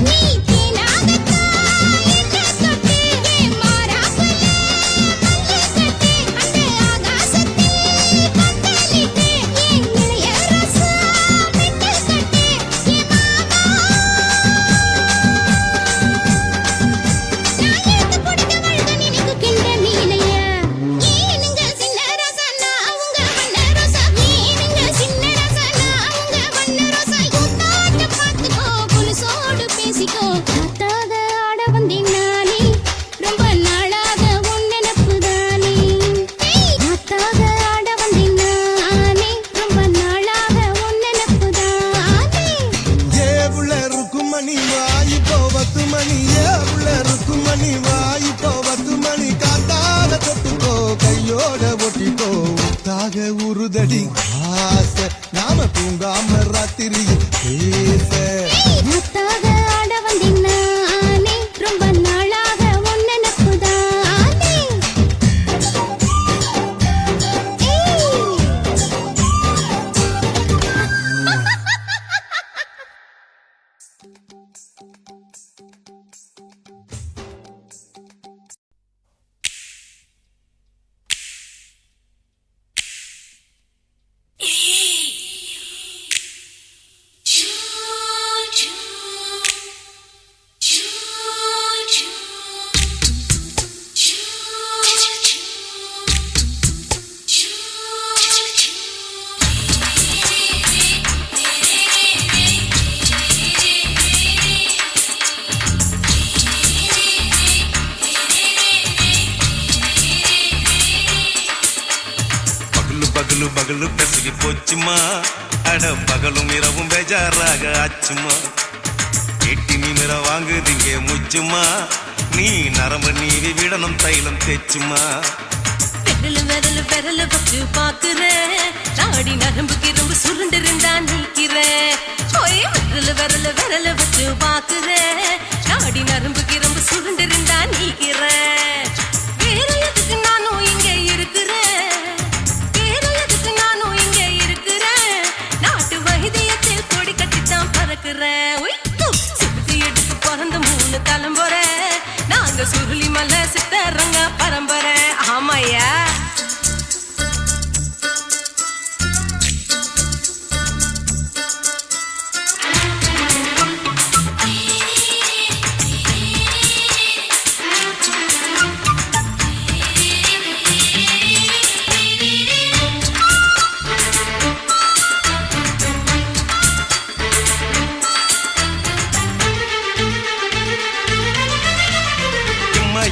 நீ தேனாகத்தா என்ன தொட்டு மாறாப்புல மல்லு கட்டு அந்த ஆகாசத்தில் பந்தலிட்டு என் இளைய ரசா மெட்டு கட்டு என் மாமா நான் எடுத்து போடுங்க வழுக நினைக்குகின்ற மீனையா ஏனுங்க சின்ன ரசனா அவங்க வண்ண ரசா ஏனுங்க சின்ன ரசனா அவங்க வண்ண ரசா கூத்தாட்ட பாத்துக்கோ புலிசோடு பேசிக்கோ காத்தாக ஆட வந்தேன் நானே ரொம்ப நாளாக உன் நினப்பு தானே காத்தாக ஆட வந்தேன் நானே ரொம்ப நாளாக உன் நினப்பு தானே ஏவுல இருக்கும் மணி வாய்ப்போ 10 மணி ஏவுல இருக்கும் மணி வாய்ப்போ 10 மணி காத்தால தொட்டுக்கோ கையோட ஒட்டிக்கோ உத்தாக உருதடி ஆசை நாம தூங்காம ராத்திரியில் பேச காத்தாக ஆட வந்தேன் நானே ரொம்ப நாளாக உன் நினப்பு தானே பகலு பகலு பெசகி போச்சுமா அட பகலும் இரவும் பேஜாராக ஆச்சுமா எட்டி நிமிர வாங்குதிங்க முச்சுமா நீ நரம்பு நீவி விடணும் தைலம் தேச்சுமா விரல் விரல் விரல் வச்சு பாக்குறேன் நாடி நரம்பு கிரம்பு சுருண்டு இருந்தா நீக்கிறேன் ஓய் விரல் விரல் விரல் வச்சு பாக்குறேன் நாடி நரம்பு கிரம்பு சுருண்டு இருந்தா நீக்கிறேன் வேற எதுக்கு நானும் இங்க இருக்கிறேன் வேற எதுக்கு நானும் இங்க இருக்கிறேன் நாட்டு வைத்தியத்தில் கொடி கட்டித்தான் பறக்கிறேன் சுத்தி எடுத்து பிறந்த 3 தலைமுறை நாங்க சுருளி மலை சித்தரங்க பரம்பரை ஆமையா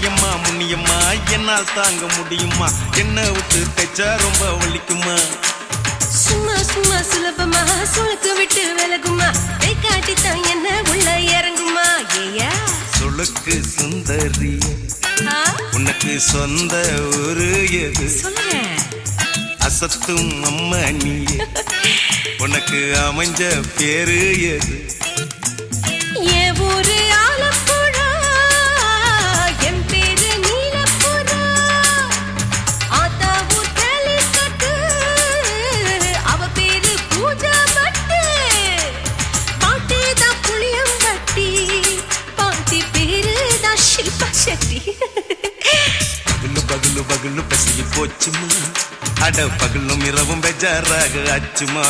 எம்மா முன்னியம்மா என்னால் தாங்க முடியுமா என்ன விட்டு தைச்சா ரொம்ப வலிக்குமா சும்மா சும்மா சுலபமா சுளுக்கு விட்டு விலகுமா கை காட்டித்தான் என்ன உள்ள இறங்குமா ஏயா சுளுக்கு சுந்தரி உனக்கு சொந்த ஊரு எது சொல்றேன் அசத்தும் அம்மா நீ உனக்கு அமைஞ்ச பேரு எது என் ஊரு ஆலப்புழா என் பேரு நீலப்புறா ஆத்தா ஊர் கேலிக்கட்டு அவ பேரு பூஜா பட்டு பாட்டி தான் புளியம்பட்டி பாட்டி பேரு தான் ஷில்பா செட்டி பகலு பகலு பகலு பசிய போச்சுமா அட பகலும் இரவும் பெஜாராக ஆச்சுமா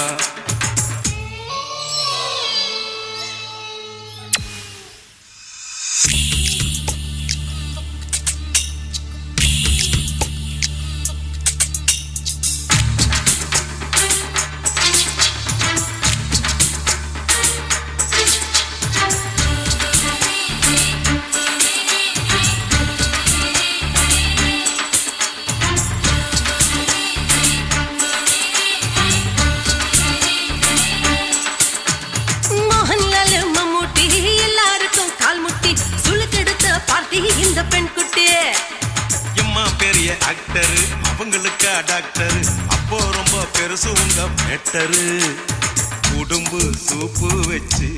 மோகன்லால் மம்மூட்டி எல்லாருக்கும் கால் முட்டி சுளுக்கெடுத்த பார்ட்டி இந்த பெண் குட்டி எம்மா பெரிய ஆக்டர் அவங்களுக்கா டாக்டர் அப்போ ரொம்ப பெருசு உங்க மேட்டரு உடும்பு சூப்பு வச்சு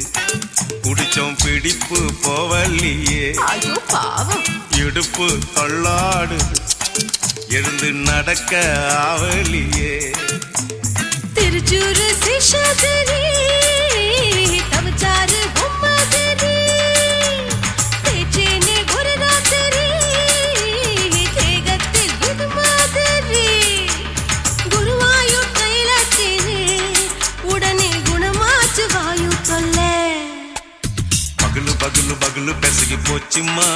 குடிச்சோம் பிடிப்பு போவல்லையே ஐயோ பாவம் இடுப்பு தள்ளாடு எழுந்து நடக்க ஆவலியே திருச்சூரு சிஷாதிரி தவச்சாரு பொம்மாதிரி தேச்சேனே ஒரு ராத்திரி தேகத்தில் இது மாதிரி குருவாயூர் தைலத்தினே உடனே குணமாச்சு வாயு தொல்லை பகலு பகலு பகலு பெசகி போச்சுமா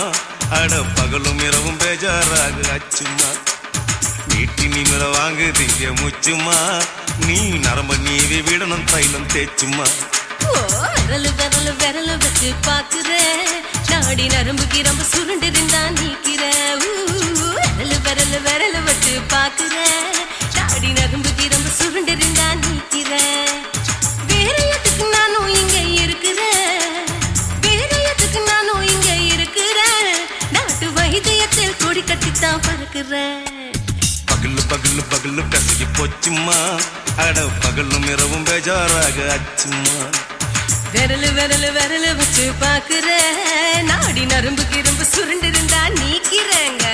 அட பகலும் இரவும் பேஜாராக ஆச்சுமா நீட்டி நிமிர வாங்குதீங்க முச்சுமா நீ நரம்ப நீவி விடணும் தைலம் தேச்சுமா ஓ விரல் விரல் விரல் வச்சு பாக்குறேன் நாடி நரம்பு கிரம்பு சுருண்டு இருந்தா நீக்கிறேன் விரல் விரல் விரல் வச்சு பாக்குறேன் நாடி நரம்பு கிரம்பு சுருண்டு இருந்தா நீக்கிறேன் வேற எதுக்கு நானும் இங்க இருக்கிறேன் வேற எதுக்கு நானும் இங்க இருக்கிறேன் நாட்டு வைத்தியத்தில் கொடி கட்டித்தான் பறக்கிறேன் பகலு பகலு பகலு பெசகி போச்சுமா அட பகலும் இரவும் பேஜாராக ஆச்சுமா விரல் விரல் விரல் வச்சு பாக்குறேன் நாடி நரம்பு கிரம்பு சுருண்டு இருந்தா நீக்கிறேங்க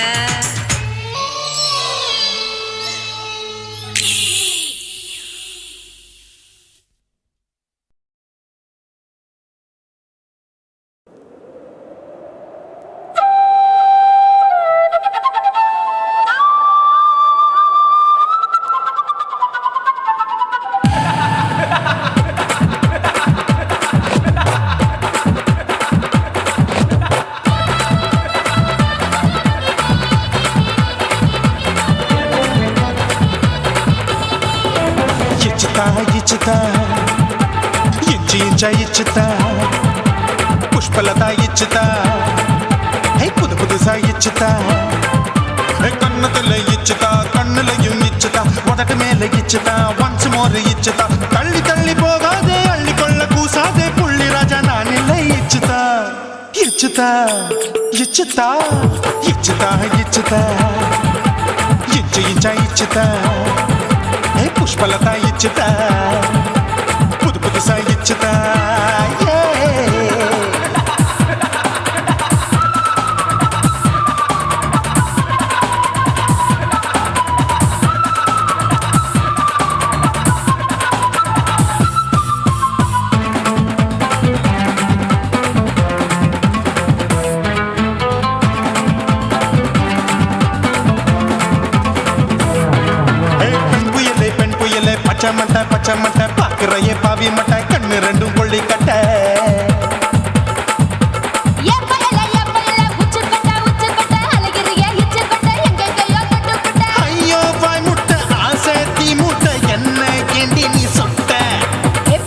ఇచ్చుతా ఇంచి ఇంచ ఇచ్చుతా పుష్పలత ఇచ్చుతా హై புது புதுசா இச்சுதா கண்ணத்துல இச்சுதா கண்ணுலையும் இச்சுதா உதட்டு மேல இச்சுதா ஒன்ஸ் மோர் இச்சுதா தள்ளி தள்ளி போகாதே அள்ளி கொள்ள கூசாதே புள்ளி ராஜா நான் இல்லை இச்சுதா இச்சுதா இச்சுதா இச்சுதா இச்சுதா இச்சா இச்சுதா புஷ்பலதா இச்சுதா புது புதுசா இச்சுதா பச்சை மட்டை பாக்குறையே பாவி மட்டை கண்ணு ரெண்டும் கொள்ளி கட்ட ஐயோ பாய் முட்டை ஆசை தீ மூட்டை என்ன கேண்டி நீ சொட்ட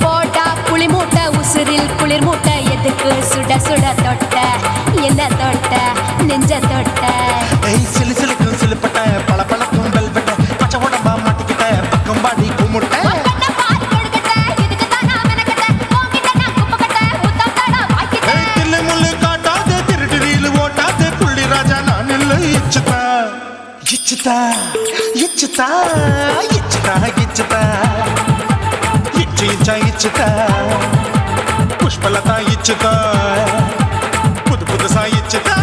போட்டா புளி மூட்டை உசுரில் குளிர் மூட்டை எதுக்கு சுட சுட தொட்ட என்ன தொட்ட நெஞ்ச தொட்ட சிலு சிலுக்கும் சிலுப்பட்ட பல பழக்கும் வெல்வெட்ட பச்சை உடம்பா மாட்டிக்கிட்ட பக்கம் பாடி குமுட்ட இச்சுதா இச்சுதா இச்சுதா இச்சுதா இச்சு இச்சா இச்சுதா புஷ்பலதா இச்சுதா புது புதுசா இச்சுதா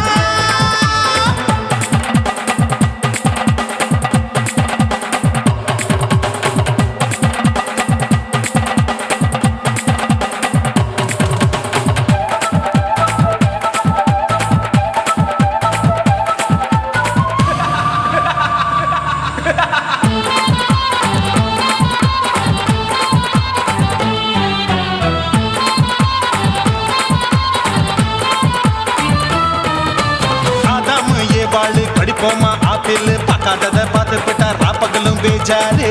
படிப்போமா ஆப்பிள் பார்க்காதத பார்த்து விட்டா ராப்பகலும் பேஜாரு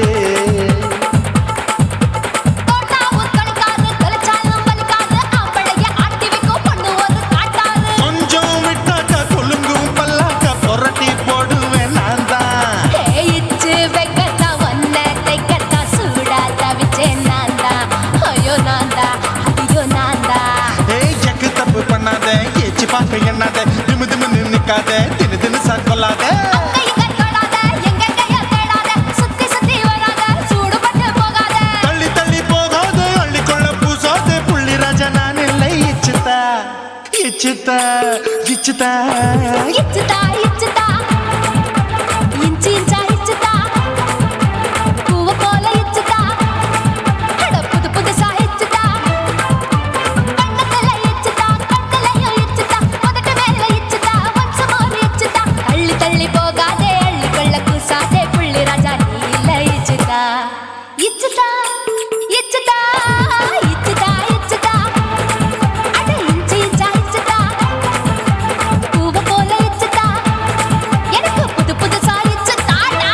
கொஞ்சம் விட்டாக்க கொலுங்கும் பல்லாக்க புரட்டி போடுவேன் நான் தான் இச்சு வெக்கத்தா ஒன்ன தைக்கத்தா சூடா தவிச்சேன் நான் தான் ஐயோ நான் தான் ஐயோ நான் தான் எக்கு தப்பு பண்ணாத ஏச்சு பார்க்க எண்ணாத திமு திமுன்னு நிக்காத தின்னு தின்னு சாக்கொள்ளாத தள்ளி தள்ளி போகாத அள்ளிக்கொள்ள பூசாத புள்ளி ராஜா நான் இல்லை இச்சுதா இச்சுதா இச்சுதா இச்சுதா இச்சுதா இஞ்சி இஞ்சா இச்சுதா பூவ போல இச்சுதா அட புது புதுசா இச்சுதா கண்ணத்துல இச்சுதா கட்டலையும் இச்சுதா முதட்டு மேல இச்சுதா வம்சமோர் இச்சுதா தள்ளி தள்ளி போகாதே அள்ளி கொள்ள கூசாதே புள்ளி ராஜா நீ இல்ல இச்சுதா இச்சுதா இச்சுதா இச்சுதா இச்சுதா அட இஞ்சி இஞ்சா இச்சுதா பூவ போல இச்சுதா எனக்கு புது புதுசா இச்சுதாடா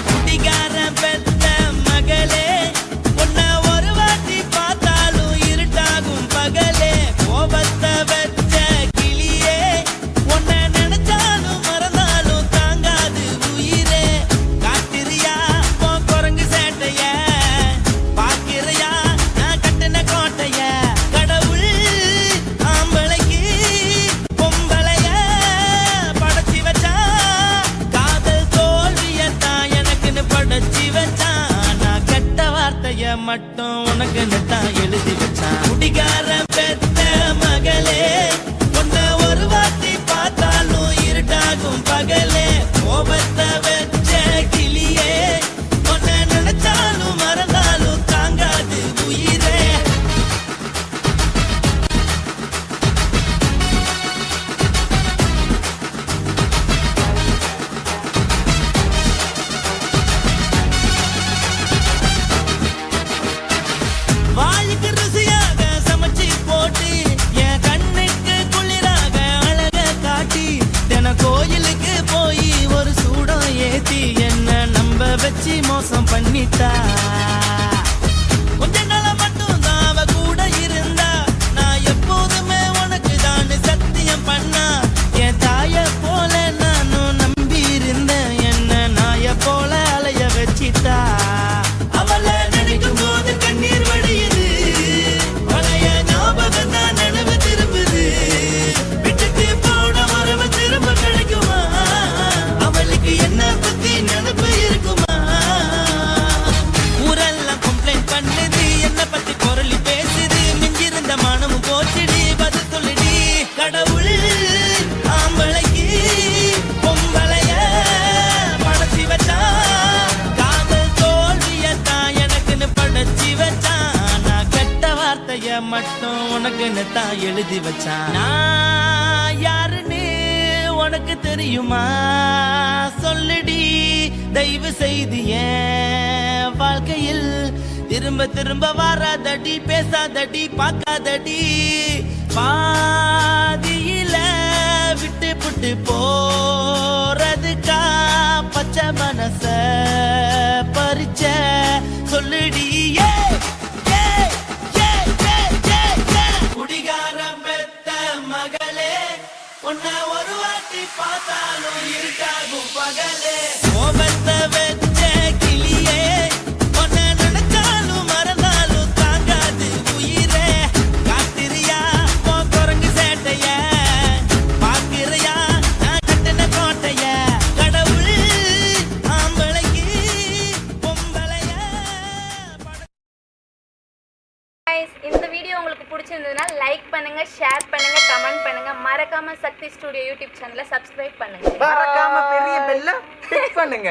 குடிகாரன் பெத்த மகளே உன்னை ஒரு வாட்டி பார்த்தாலும் இருட்டாகும் பகலே கோபத்தை வச்ச கிளியே உன்னை நினைச்சாலும் மறந்தாலும் தாங்காது உயிரே காத்திரியா உன் குரங்கு சேட்டைய பாக்கிறியா நான் கட்டின கோட்டைய கடவுள் ஆம்பளைக்கு பொம்பளைய படைச்சி வச்சா காதல் தோல்வியத்தான் எனக்குன்னு படைச்சி வச்சான் நான் கெட்ட வார்த்தைய மட்டும் உனக்குன்னு தான் எழுதி வச்சான் குடிகாரன் பெத்த மகளே உன்னை ஒரு வாட்டி பார்த்தாலும் இருட்டாகும் பகலே கோபத்தை வச்ச கிளியே உன்னை நினைச்சாலும் மறந்தாலும் தாங்காது உயிரே வாளுக்கு ருசியாக சமைச்சு போட்டு என் கண்ணுக்கு குளிராக அழக காட்டி தின கோயிலுக்கு போய் ஒரு சூடம் ஏத்தி என்ன நம்ப வச்சு மோசம் பண்ணிட்டா கொஞ்ச நாள மட்டும் தான் அவ கூட இருந்தா நான் எப்போதுமே உனக்கு தான் சத்தியம் பண்ணா என் தாய போல நானும் நம்பி இருந்தேன் என்ன நாய போல அலைய வச்சிட்டா அவளை நினைக்கும் போது கண்ணீர் வடியுது பழைய ஞாபகம் தான் நினைவு திரும்புது விட்டுட்டு போன உறவு திரும்ப கிடைக்குமா அவளுக்கு என்ன பத்தி நினைப்பு இருக்குமா ஊரெல்லாம் கம்ப்ளைண்ட் பண்ணுது என்ன பத்தி பொருளி பேசுது மிஞ்சிருந்த மானமும் போச்சுடி பதில் சொல்லுடி கடவுள் ஆம்பளைக்கு பொம்பளைய படைச்சி வச்சான் காதல் தோல்வியத்தான் எனக்குன்னு படைச்சி வச்சான் நான் கெட்ட வார்த்தைய மட்டும் உனக்குன்னு தான் எழுதி வச்சான் நான் யாருன்னு உனக்கு தெரியுமா சொல்லுடி தயவு செய்து என் வாழ்க்கையில் திரும்ப திரும்ப வராதடி பேசாதடி பார்க்காதடி பாதியில விட்டு புட்டு போறதுக்கா பச்சை மனச பறிச்ச சொல்லுடி குடிகாரம் பெத்த மகளே உன்னை ஒரு வாட்டி பார்த்தாலும் இருக்காகும் பகலே கோபத்தை வச்ச கிளியே உன்னை நினைச்சாலும் மறந்தாலும் தாங்காது உயிரே காத்திரியா உன் குரங்கு சேட்டைய பாக்கிறையா நான் கட்டின கோட்டைய கடவுள் ஆம்பளைக்கு பொம்பளைய Guys, இந்த வீடியோ உங்களுக்கு பிடிச்சிருந்ததுன்னா லைக் பண்ணுங்க, ஷேர் பண்ணுங்க, கமெண்ட் பண்ணுங்க. மறக்காம சக்தி ஸ்டுடியோ யூடியூப் சேனலை சப்ஸ்கிரைப் பண்ணுங்க. மறக்காம பெரிய பெல்ல கிளிக் பண்ணுங்க.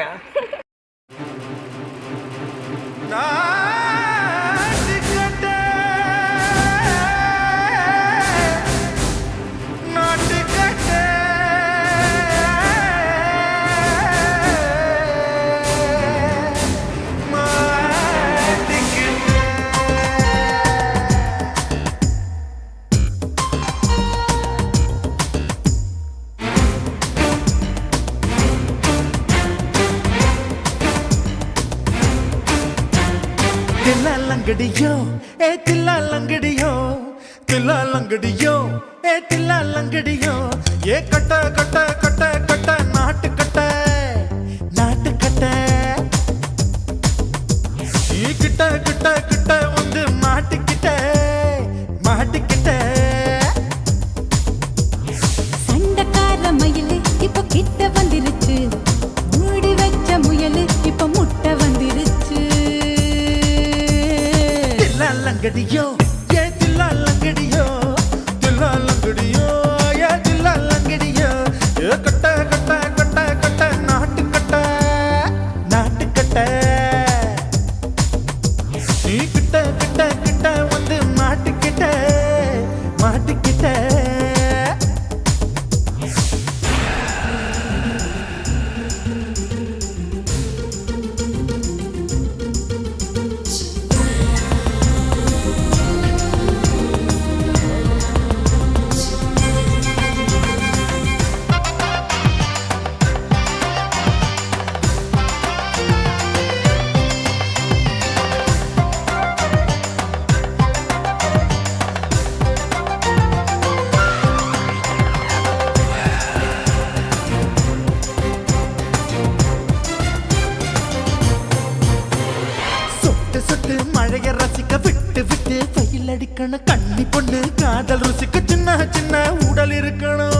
தில்லாலங்கடியோ ஏ தில்லாலங்கடியோ தில்லாலங்கடியோ ஏ தில்லாலங்கடியோ ஏ கட்ட கட்ட கட்ட கட்ட நாட்டு கட்ட நாட்டு கட்ட நீ கிட்ட கிட்ட கிட்ட வந்து மாட்டிக்கிட்ட மாட்டிக்கிட்ட சண்டக்கார மயிலு இப்ப கிட்ட வந்துருச்சு, மூடி வச்ச முயலு இப்ப முட்டை வந்துருச்சு. தில்லாலங்கடியோ ஏ தில்லாலங்கடியோ தில்லாலங்கடியோ ஏ தில்லாலங்கடியோ ஏ கட்ட கட்ட கட்ட கட்ட நாட்டு கட்ட நாட்டு கட்ட நீ கிட்ட கிட்ட கிட்ட வந்து மாட்டிக்கிட்ட மாட்டிக்கிட்ட சொட்டு மழைய ரசிக்க விட்டு விட்டு வெயில் அடிக்கணும் கண்ணி பொண்ணு காதல் ருசிக்க சின்ன சின்ன உடல் இருக்கணும்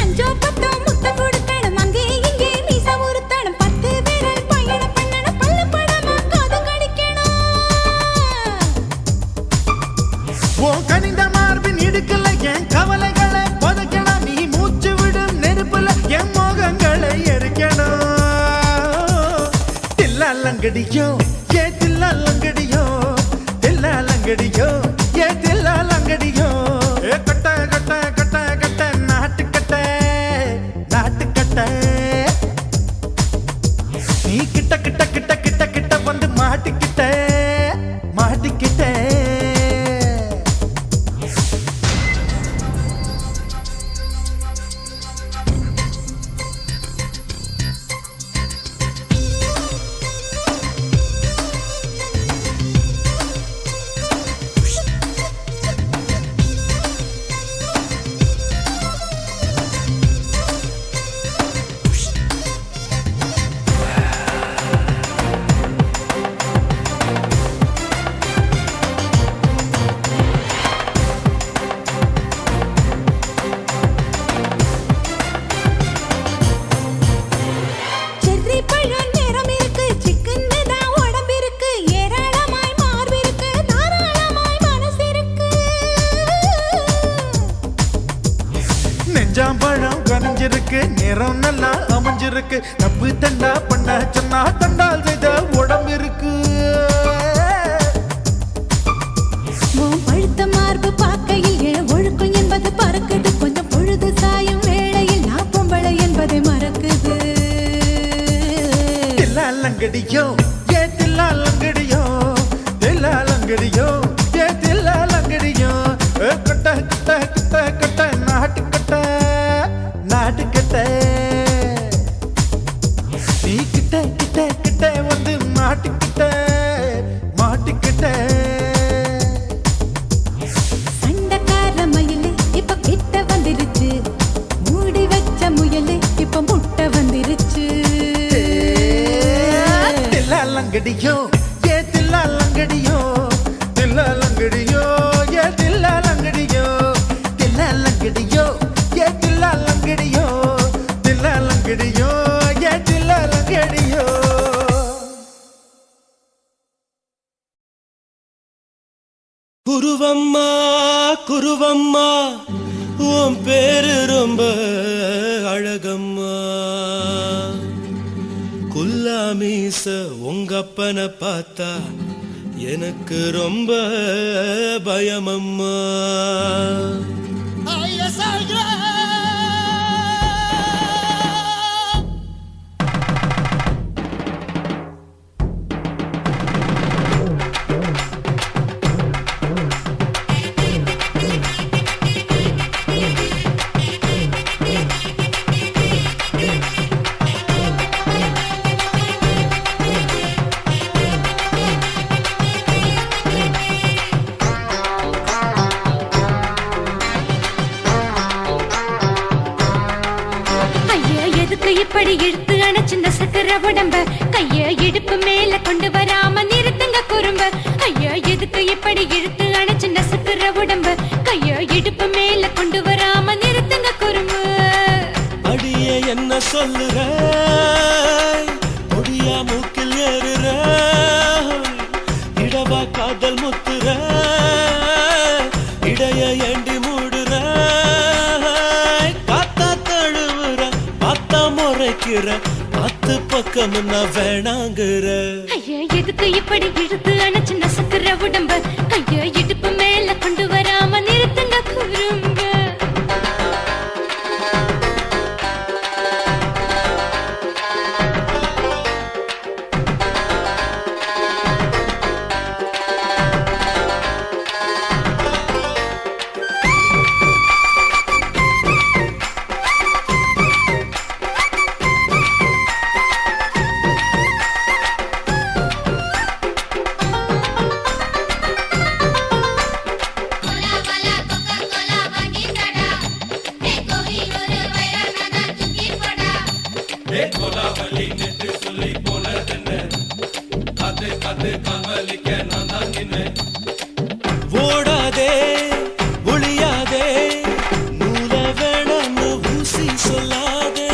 அஞ்சோ பத்தோ முட்டை கொடுக்கணும், அங்கே இங்கே மீச உருத்தணும், 10 விரல் பயணம் பண்ணணும், பல்லு படமா காது கடிக்கணும். ஓ கனிந்த மார்பின் இடுக்கல என் கவலைகளை புதைக்கணும் நீ மூச்சு விடும் நெருப்புல என் மோகங்களை எரிக்கணும் தில்லாலங்கடியோ ஏ தில்லாலங்கடியோ தில்லாலங்கடியோ ஏ தில்லாலங்கடியோ ஏ கட்ட கட்ட கட்ட கட்ட நாட்டு கட்ட நாட்டு கட்ட நீ கிட்ட கிட்ட கிட்ட கிட்ட கிட்ட வந்து மாட்டிக்கிட்ட மாட்டிக்கிட்ட ஜாம்பழம் கனிஞ்சிருக்கு, நிறம் நல்லா அமைஞ்சிருக்கு. தப்பு தண்டா பண்ண சொன்னா தண்டால் செய்த உடம்பு இருக்கு. பழுத்த மார்பு பார்க்கையில் என் ஒழுக்கம் என்பது பறக்குது. கொஞ்சம் பொழுது சாயும் வேளையில் நான் பொம்பளை என்பதை மறக்குது. தில்லாலங்கடியோ ஏ தில்லாலங்கடியோ, தில்லாலங்கடியோ ஏ தில்லாலங்கடியோ. கட்ட கட்ட கட்ட கட்ட நாட்டுக்கட்ட நாட்டுக்கட்ட. நீ கிட்ட கிட்ட கிட்ட வந்து மாட்டிக்கிட்ட மாட்டிக்கிட்ட. சண்டைக்கார மயிலு இப்ப கிட்ட வந்துருச்சு, மூடி வச்ச முயலு இப்ப முட்டை வந்துருச்சு. தில்லாலங்கடியோ ஏ தில்லாலங்கடியோ, தில்லாலங்கடியோ ஏ தில்லாலங்கடியோ. தில்லாலங்கடியோ ஏ தில்லாலங்கடியோ, தில்லாலங்கடியோ ஏ தில்லாலங்கடியோ. குருவம்மா குருவம்மா உன் பேரு ரொம்ப அழகம்மா. குல்லாமீச உங்கப்பனை பார்த்தா எனக்கு ரொம்ப பயமம்மா. இப்படி இழுத்து அணைச்சு நசுக்கிற உடம்ப கைய இடுப்பு மேல கொண்டு வராம நிறுத்துங்க குறும்ப. ஐயா எதுக்கு இப்படி இழுத்து அணைச்சு நசுக்கிற உடம்ப கைய இடுப்பு மேல கொண்டு வராம நிறுத்துங்க குறும்பு. அடிய என்ன சொல்லுற, பொடியா மூக்கில் ஏறுற, இடவா காதல் முத்துற, இடைய ஏண்டி மூடுற, காத்தா தழுவுற, பார்த்தா முறைக்கிற, பத்து பக்கம் நான் வேணாங்குற. ஐயா எதுக்கு இப்படி இழுத்து அணைச்சு நசுக்கிற உடம்ப கைய இடுப்பு மேல கொண்டு வராம நிறுத்துங்க குறும்ப. ஓடாதே ஒளியாதே, நூல வேணான்னு ஊசி சொல்லாதே.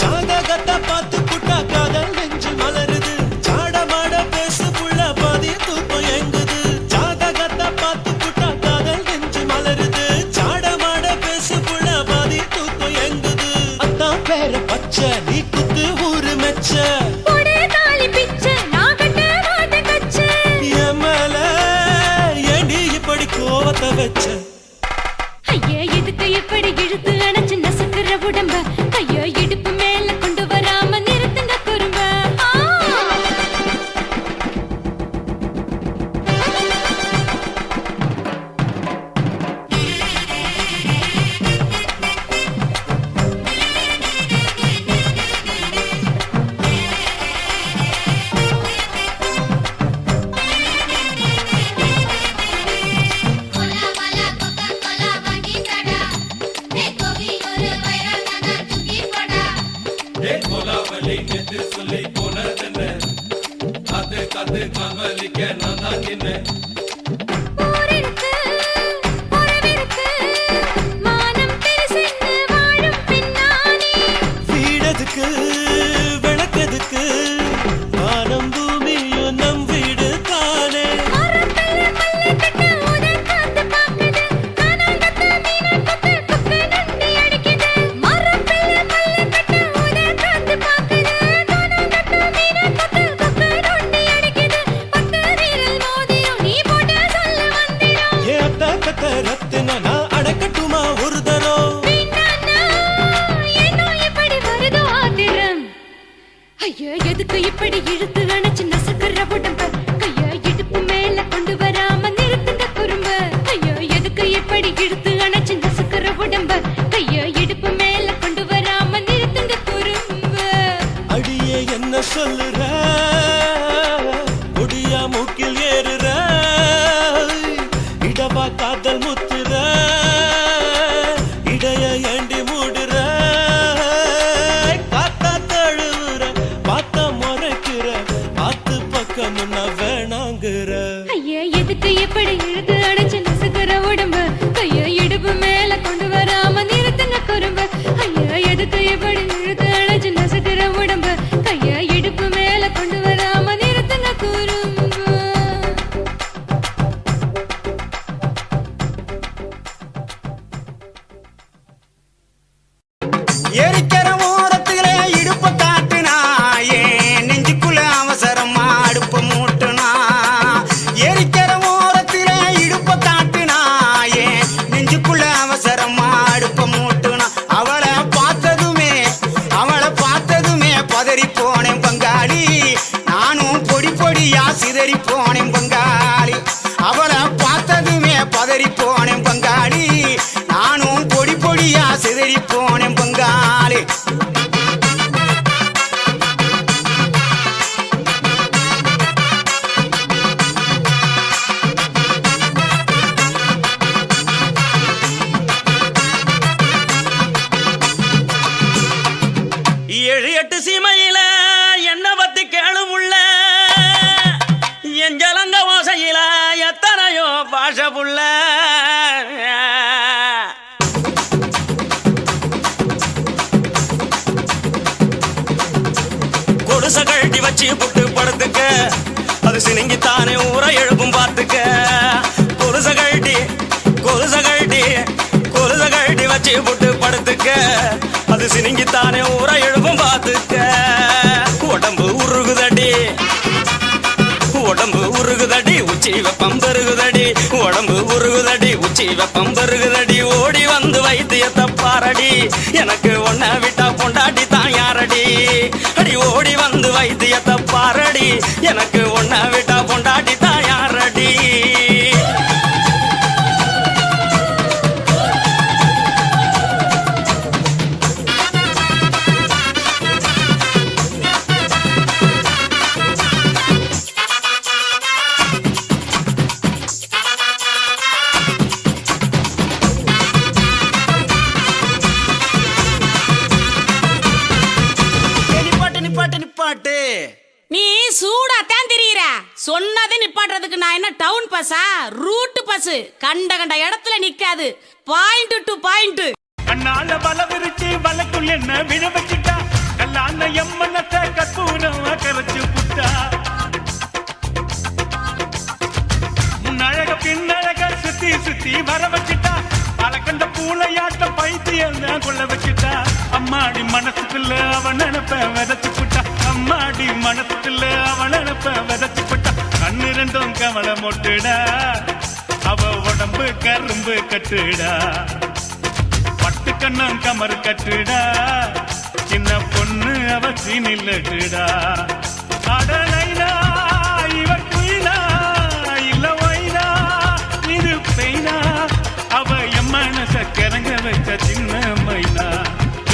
ஜாதகத்தை பார்த்து புட்டா காதல் நெஞ்சு மலருது, சாடமாட பேசு புள்ள பாதி தூக்கம் எங்குது. ஜாதகத்தை பார்த்து புட்டா காதல் நெஞ்சு மலருது, சாடமாட பேசு புள்ள பாதி தூக்கம் எங்குது. அத்தான் பேர பச்சை நீ குத்து ஊரு மெச்ச, என் மேல ஏண்டி இப்படி கோவத்தை வச்ச. ஐயா எதுக்கு இப்படி இழுத்து அணைச்சு நசுக்கிற உடம்ப கைய இடுப்பு மேல கொண்டு வராம நிறுத்துங்க குறும்ப. ஊரிருக்கு, உறவிருக்கு, மானம் பெருசென்னு வாழும் பெண்ணானே. வீடதுக்கு விளக்கதுக்கு, வானம் பூமியும் நம் வீடு தானே. இப்படி இழுத்து அடைச்சு நசுக்கிற உடம்பு கைய இடுப்பு மேல கொண்டு வராம நிறுத்துங்க குறும்பு ஐயா எதுக்கு இப்படி இழுத்து அடைச்சு நசுக்கிற உடம்பு கைய இடுப்பு மேல கொண்டு வராம நிறுத்துங்க குறும்பு. எரிக்கிற ஓரத்திலே இடுப்ப காட்டுனா ஏன் நெஞ்சுக்குள்ள அவசரமா அடுப்ப மூட்டுனா எரிக்கிற ஓரத்திலே இடுப்ப காட்டுனா ஏன் நெஞ்சுக்குள்ள அவசரமா அடுப்ப மூட்டுனா அவளை பார்த்ததுமே பதறி போனேன் பங்காளி நானும் பொடி பொடியா சிதறி போனேன் பங்காளி அவளை பார்த்ததுமே பதறி போனேன் பங்காளி நானும் பொடி பொடியா சிதறி போனேன் பங்காளி. ஏழு எட்டு சீமையில என்ன பத்தி கேளுமுள்ள என் ஜலங்க ஓசையில எத்தனையோ பாஷ புள்ள கொடுச கழட்டி வச்சு புட்டு படுத்துக்க அது சினிங்கித்தானே ஊரை எழுப்பும் பார்த்துக்க கொலுச கழட்டி வச்சு புட்டு படுத்துக்க அது சினிங்கித்தானே ஊரை எழுப்பும் பார்த்துக்க உடம்பு உருகுதடி உச்சி வெப்பம் பெருகுதடி உடம்பு உருகுதடி உச்சி வெப்பம் பெருகுதடி ஓடி வந்து வைத்தியத்தை பாரடி எனக்கு ஒன்ன விட்டா பொண்டாட்டி தான் யாரடி அடி ஓடி வந்து வைத்தியத்தை பாரடி எனக்கு ஒன்ன விட்டா பொண்டாட்டி தான் யாரடி. நிப்பாட்டு நீ சூடாத்தான் தெரியுற சொன்னதை நிப்பாட்டுறதுக்கு நான் என்ன டவுன் பஸ்ஸா ரூட் பஸ் கண்ட இடத்துல நிக்காது பாயிண்ட் டு பாயிண்ட். கண்ணால வல விரிச்சு வலைக்குள் என்ன விழ வச்சுட்டா கல்லான எம்மனத்தை கற்பூரம் கரைச்சு புட்டா முன்னழக பின்னழக சுத்தி வர வச்சுட்டா அலக்கண்ட பூளையாட்டம் பைத்தியம் கொள்ள வச்சுட்டா அம்மாடி மனசுக்குள்ள அவன் நினைப்ப விதைச்சு புட்டா அம்மாடி மனசுக்குள்ள அவன் நினைப்ப விதைச்சு புட்டா கண்ணு ரெண்டும் கவலை மொட்டுடா அவ உடம்பு கரும்பு கட்டுடா பட்டு கண்ணம் கமர் கட்டுடா சின்ன பொண்ணு அவ சீனில்லடா அடலைனா இவ குயிலா இல்ல வைனா இது பெய்னா அவ என் மனச கிறங்க வச்ச சின்ன மைனா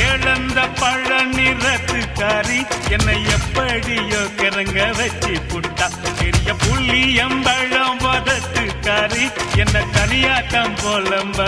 இழந்த பழ நிறத்துக்காரி என்னை எப்படியோ கிறங்க வச்சு புட்டா பெரிய புள்ளி எம்பழம் வதத்துக்காரி என்ன தனியாட்டம் போலம்ப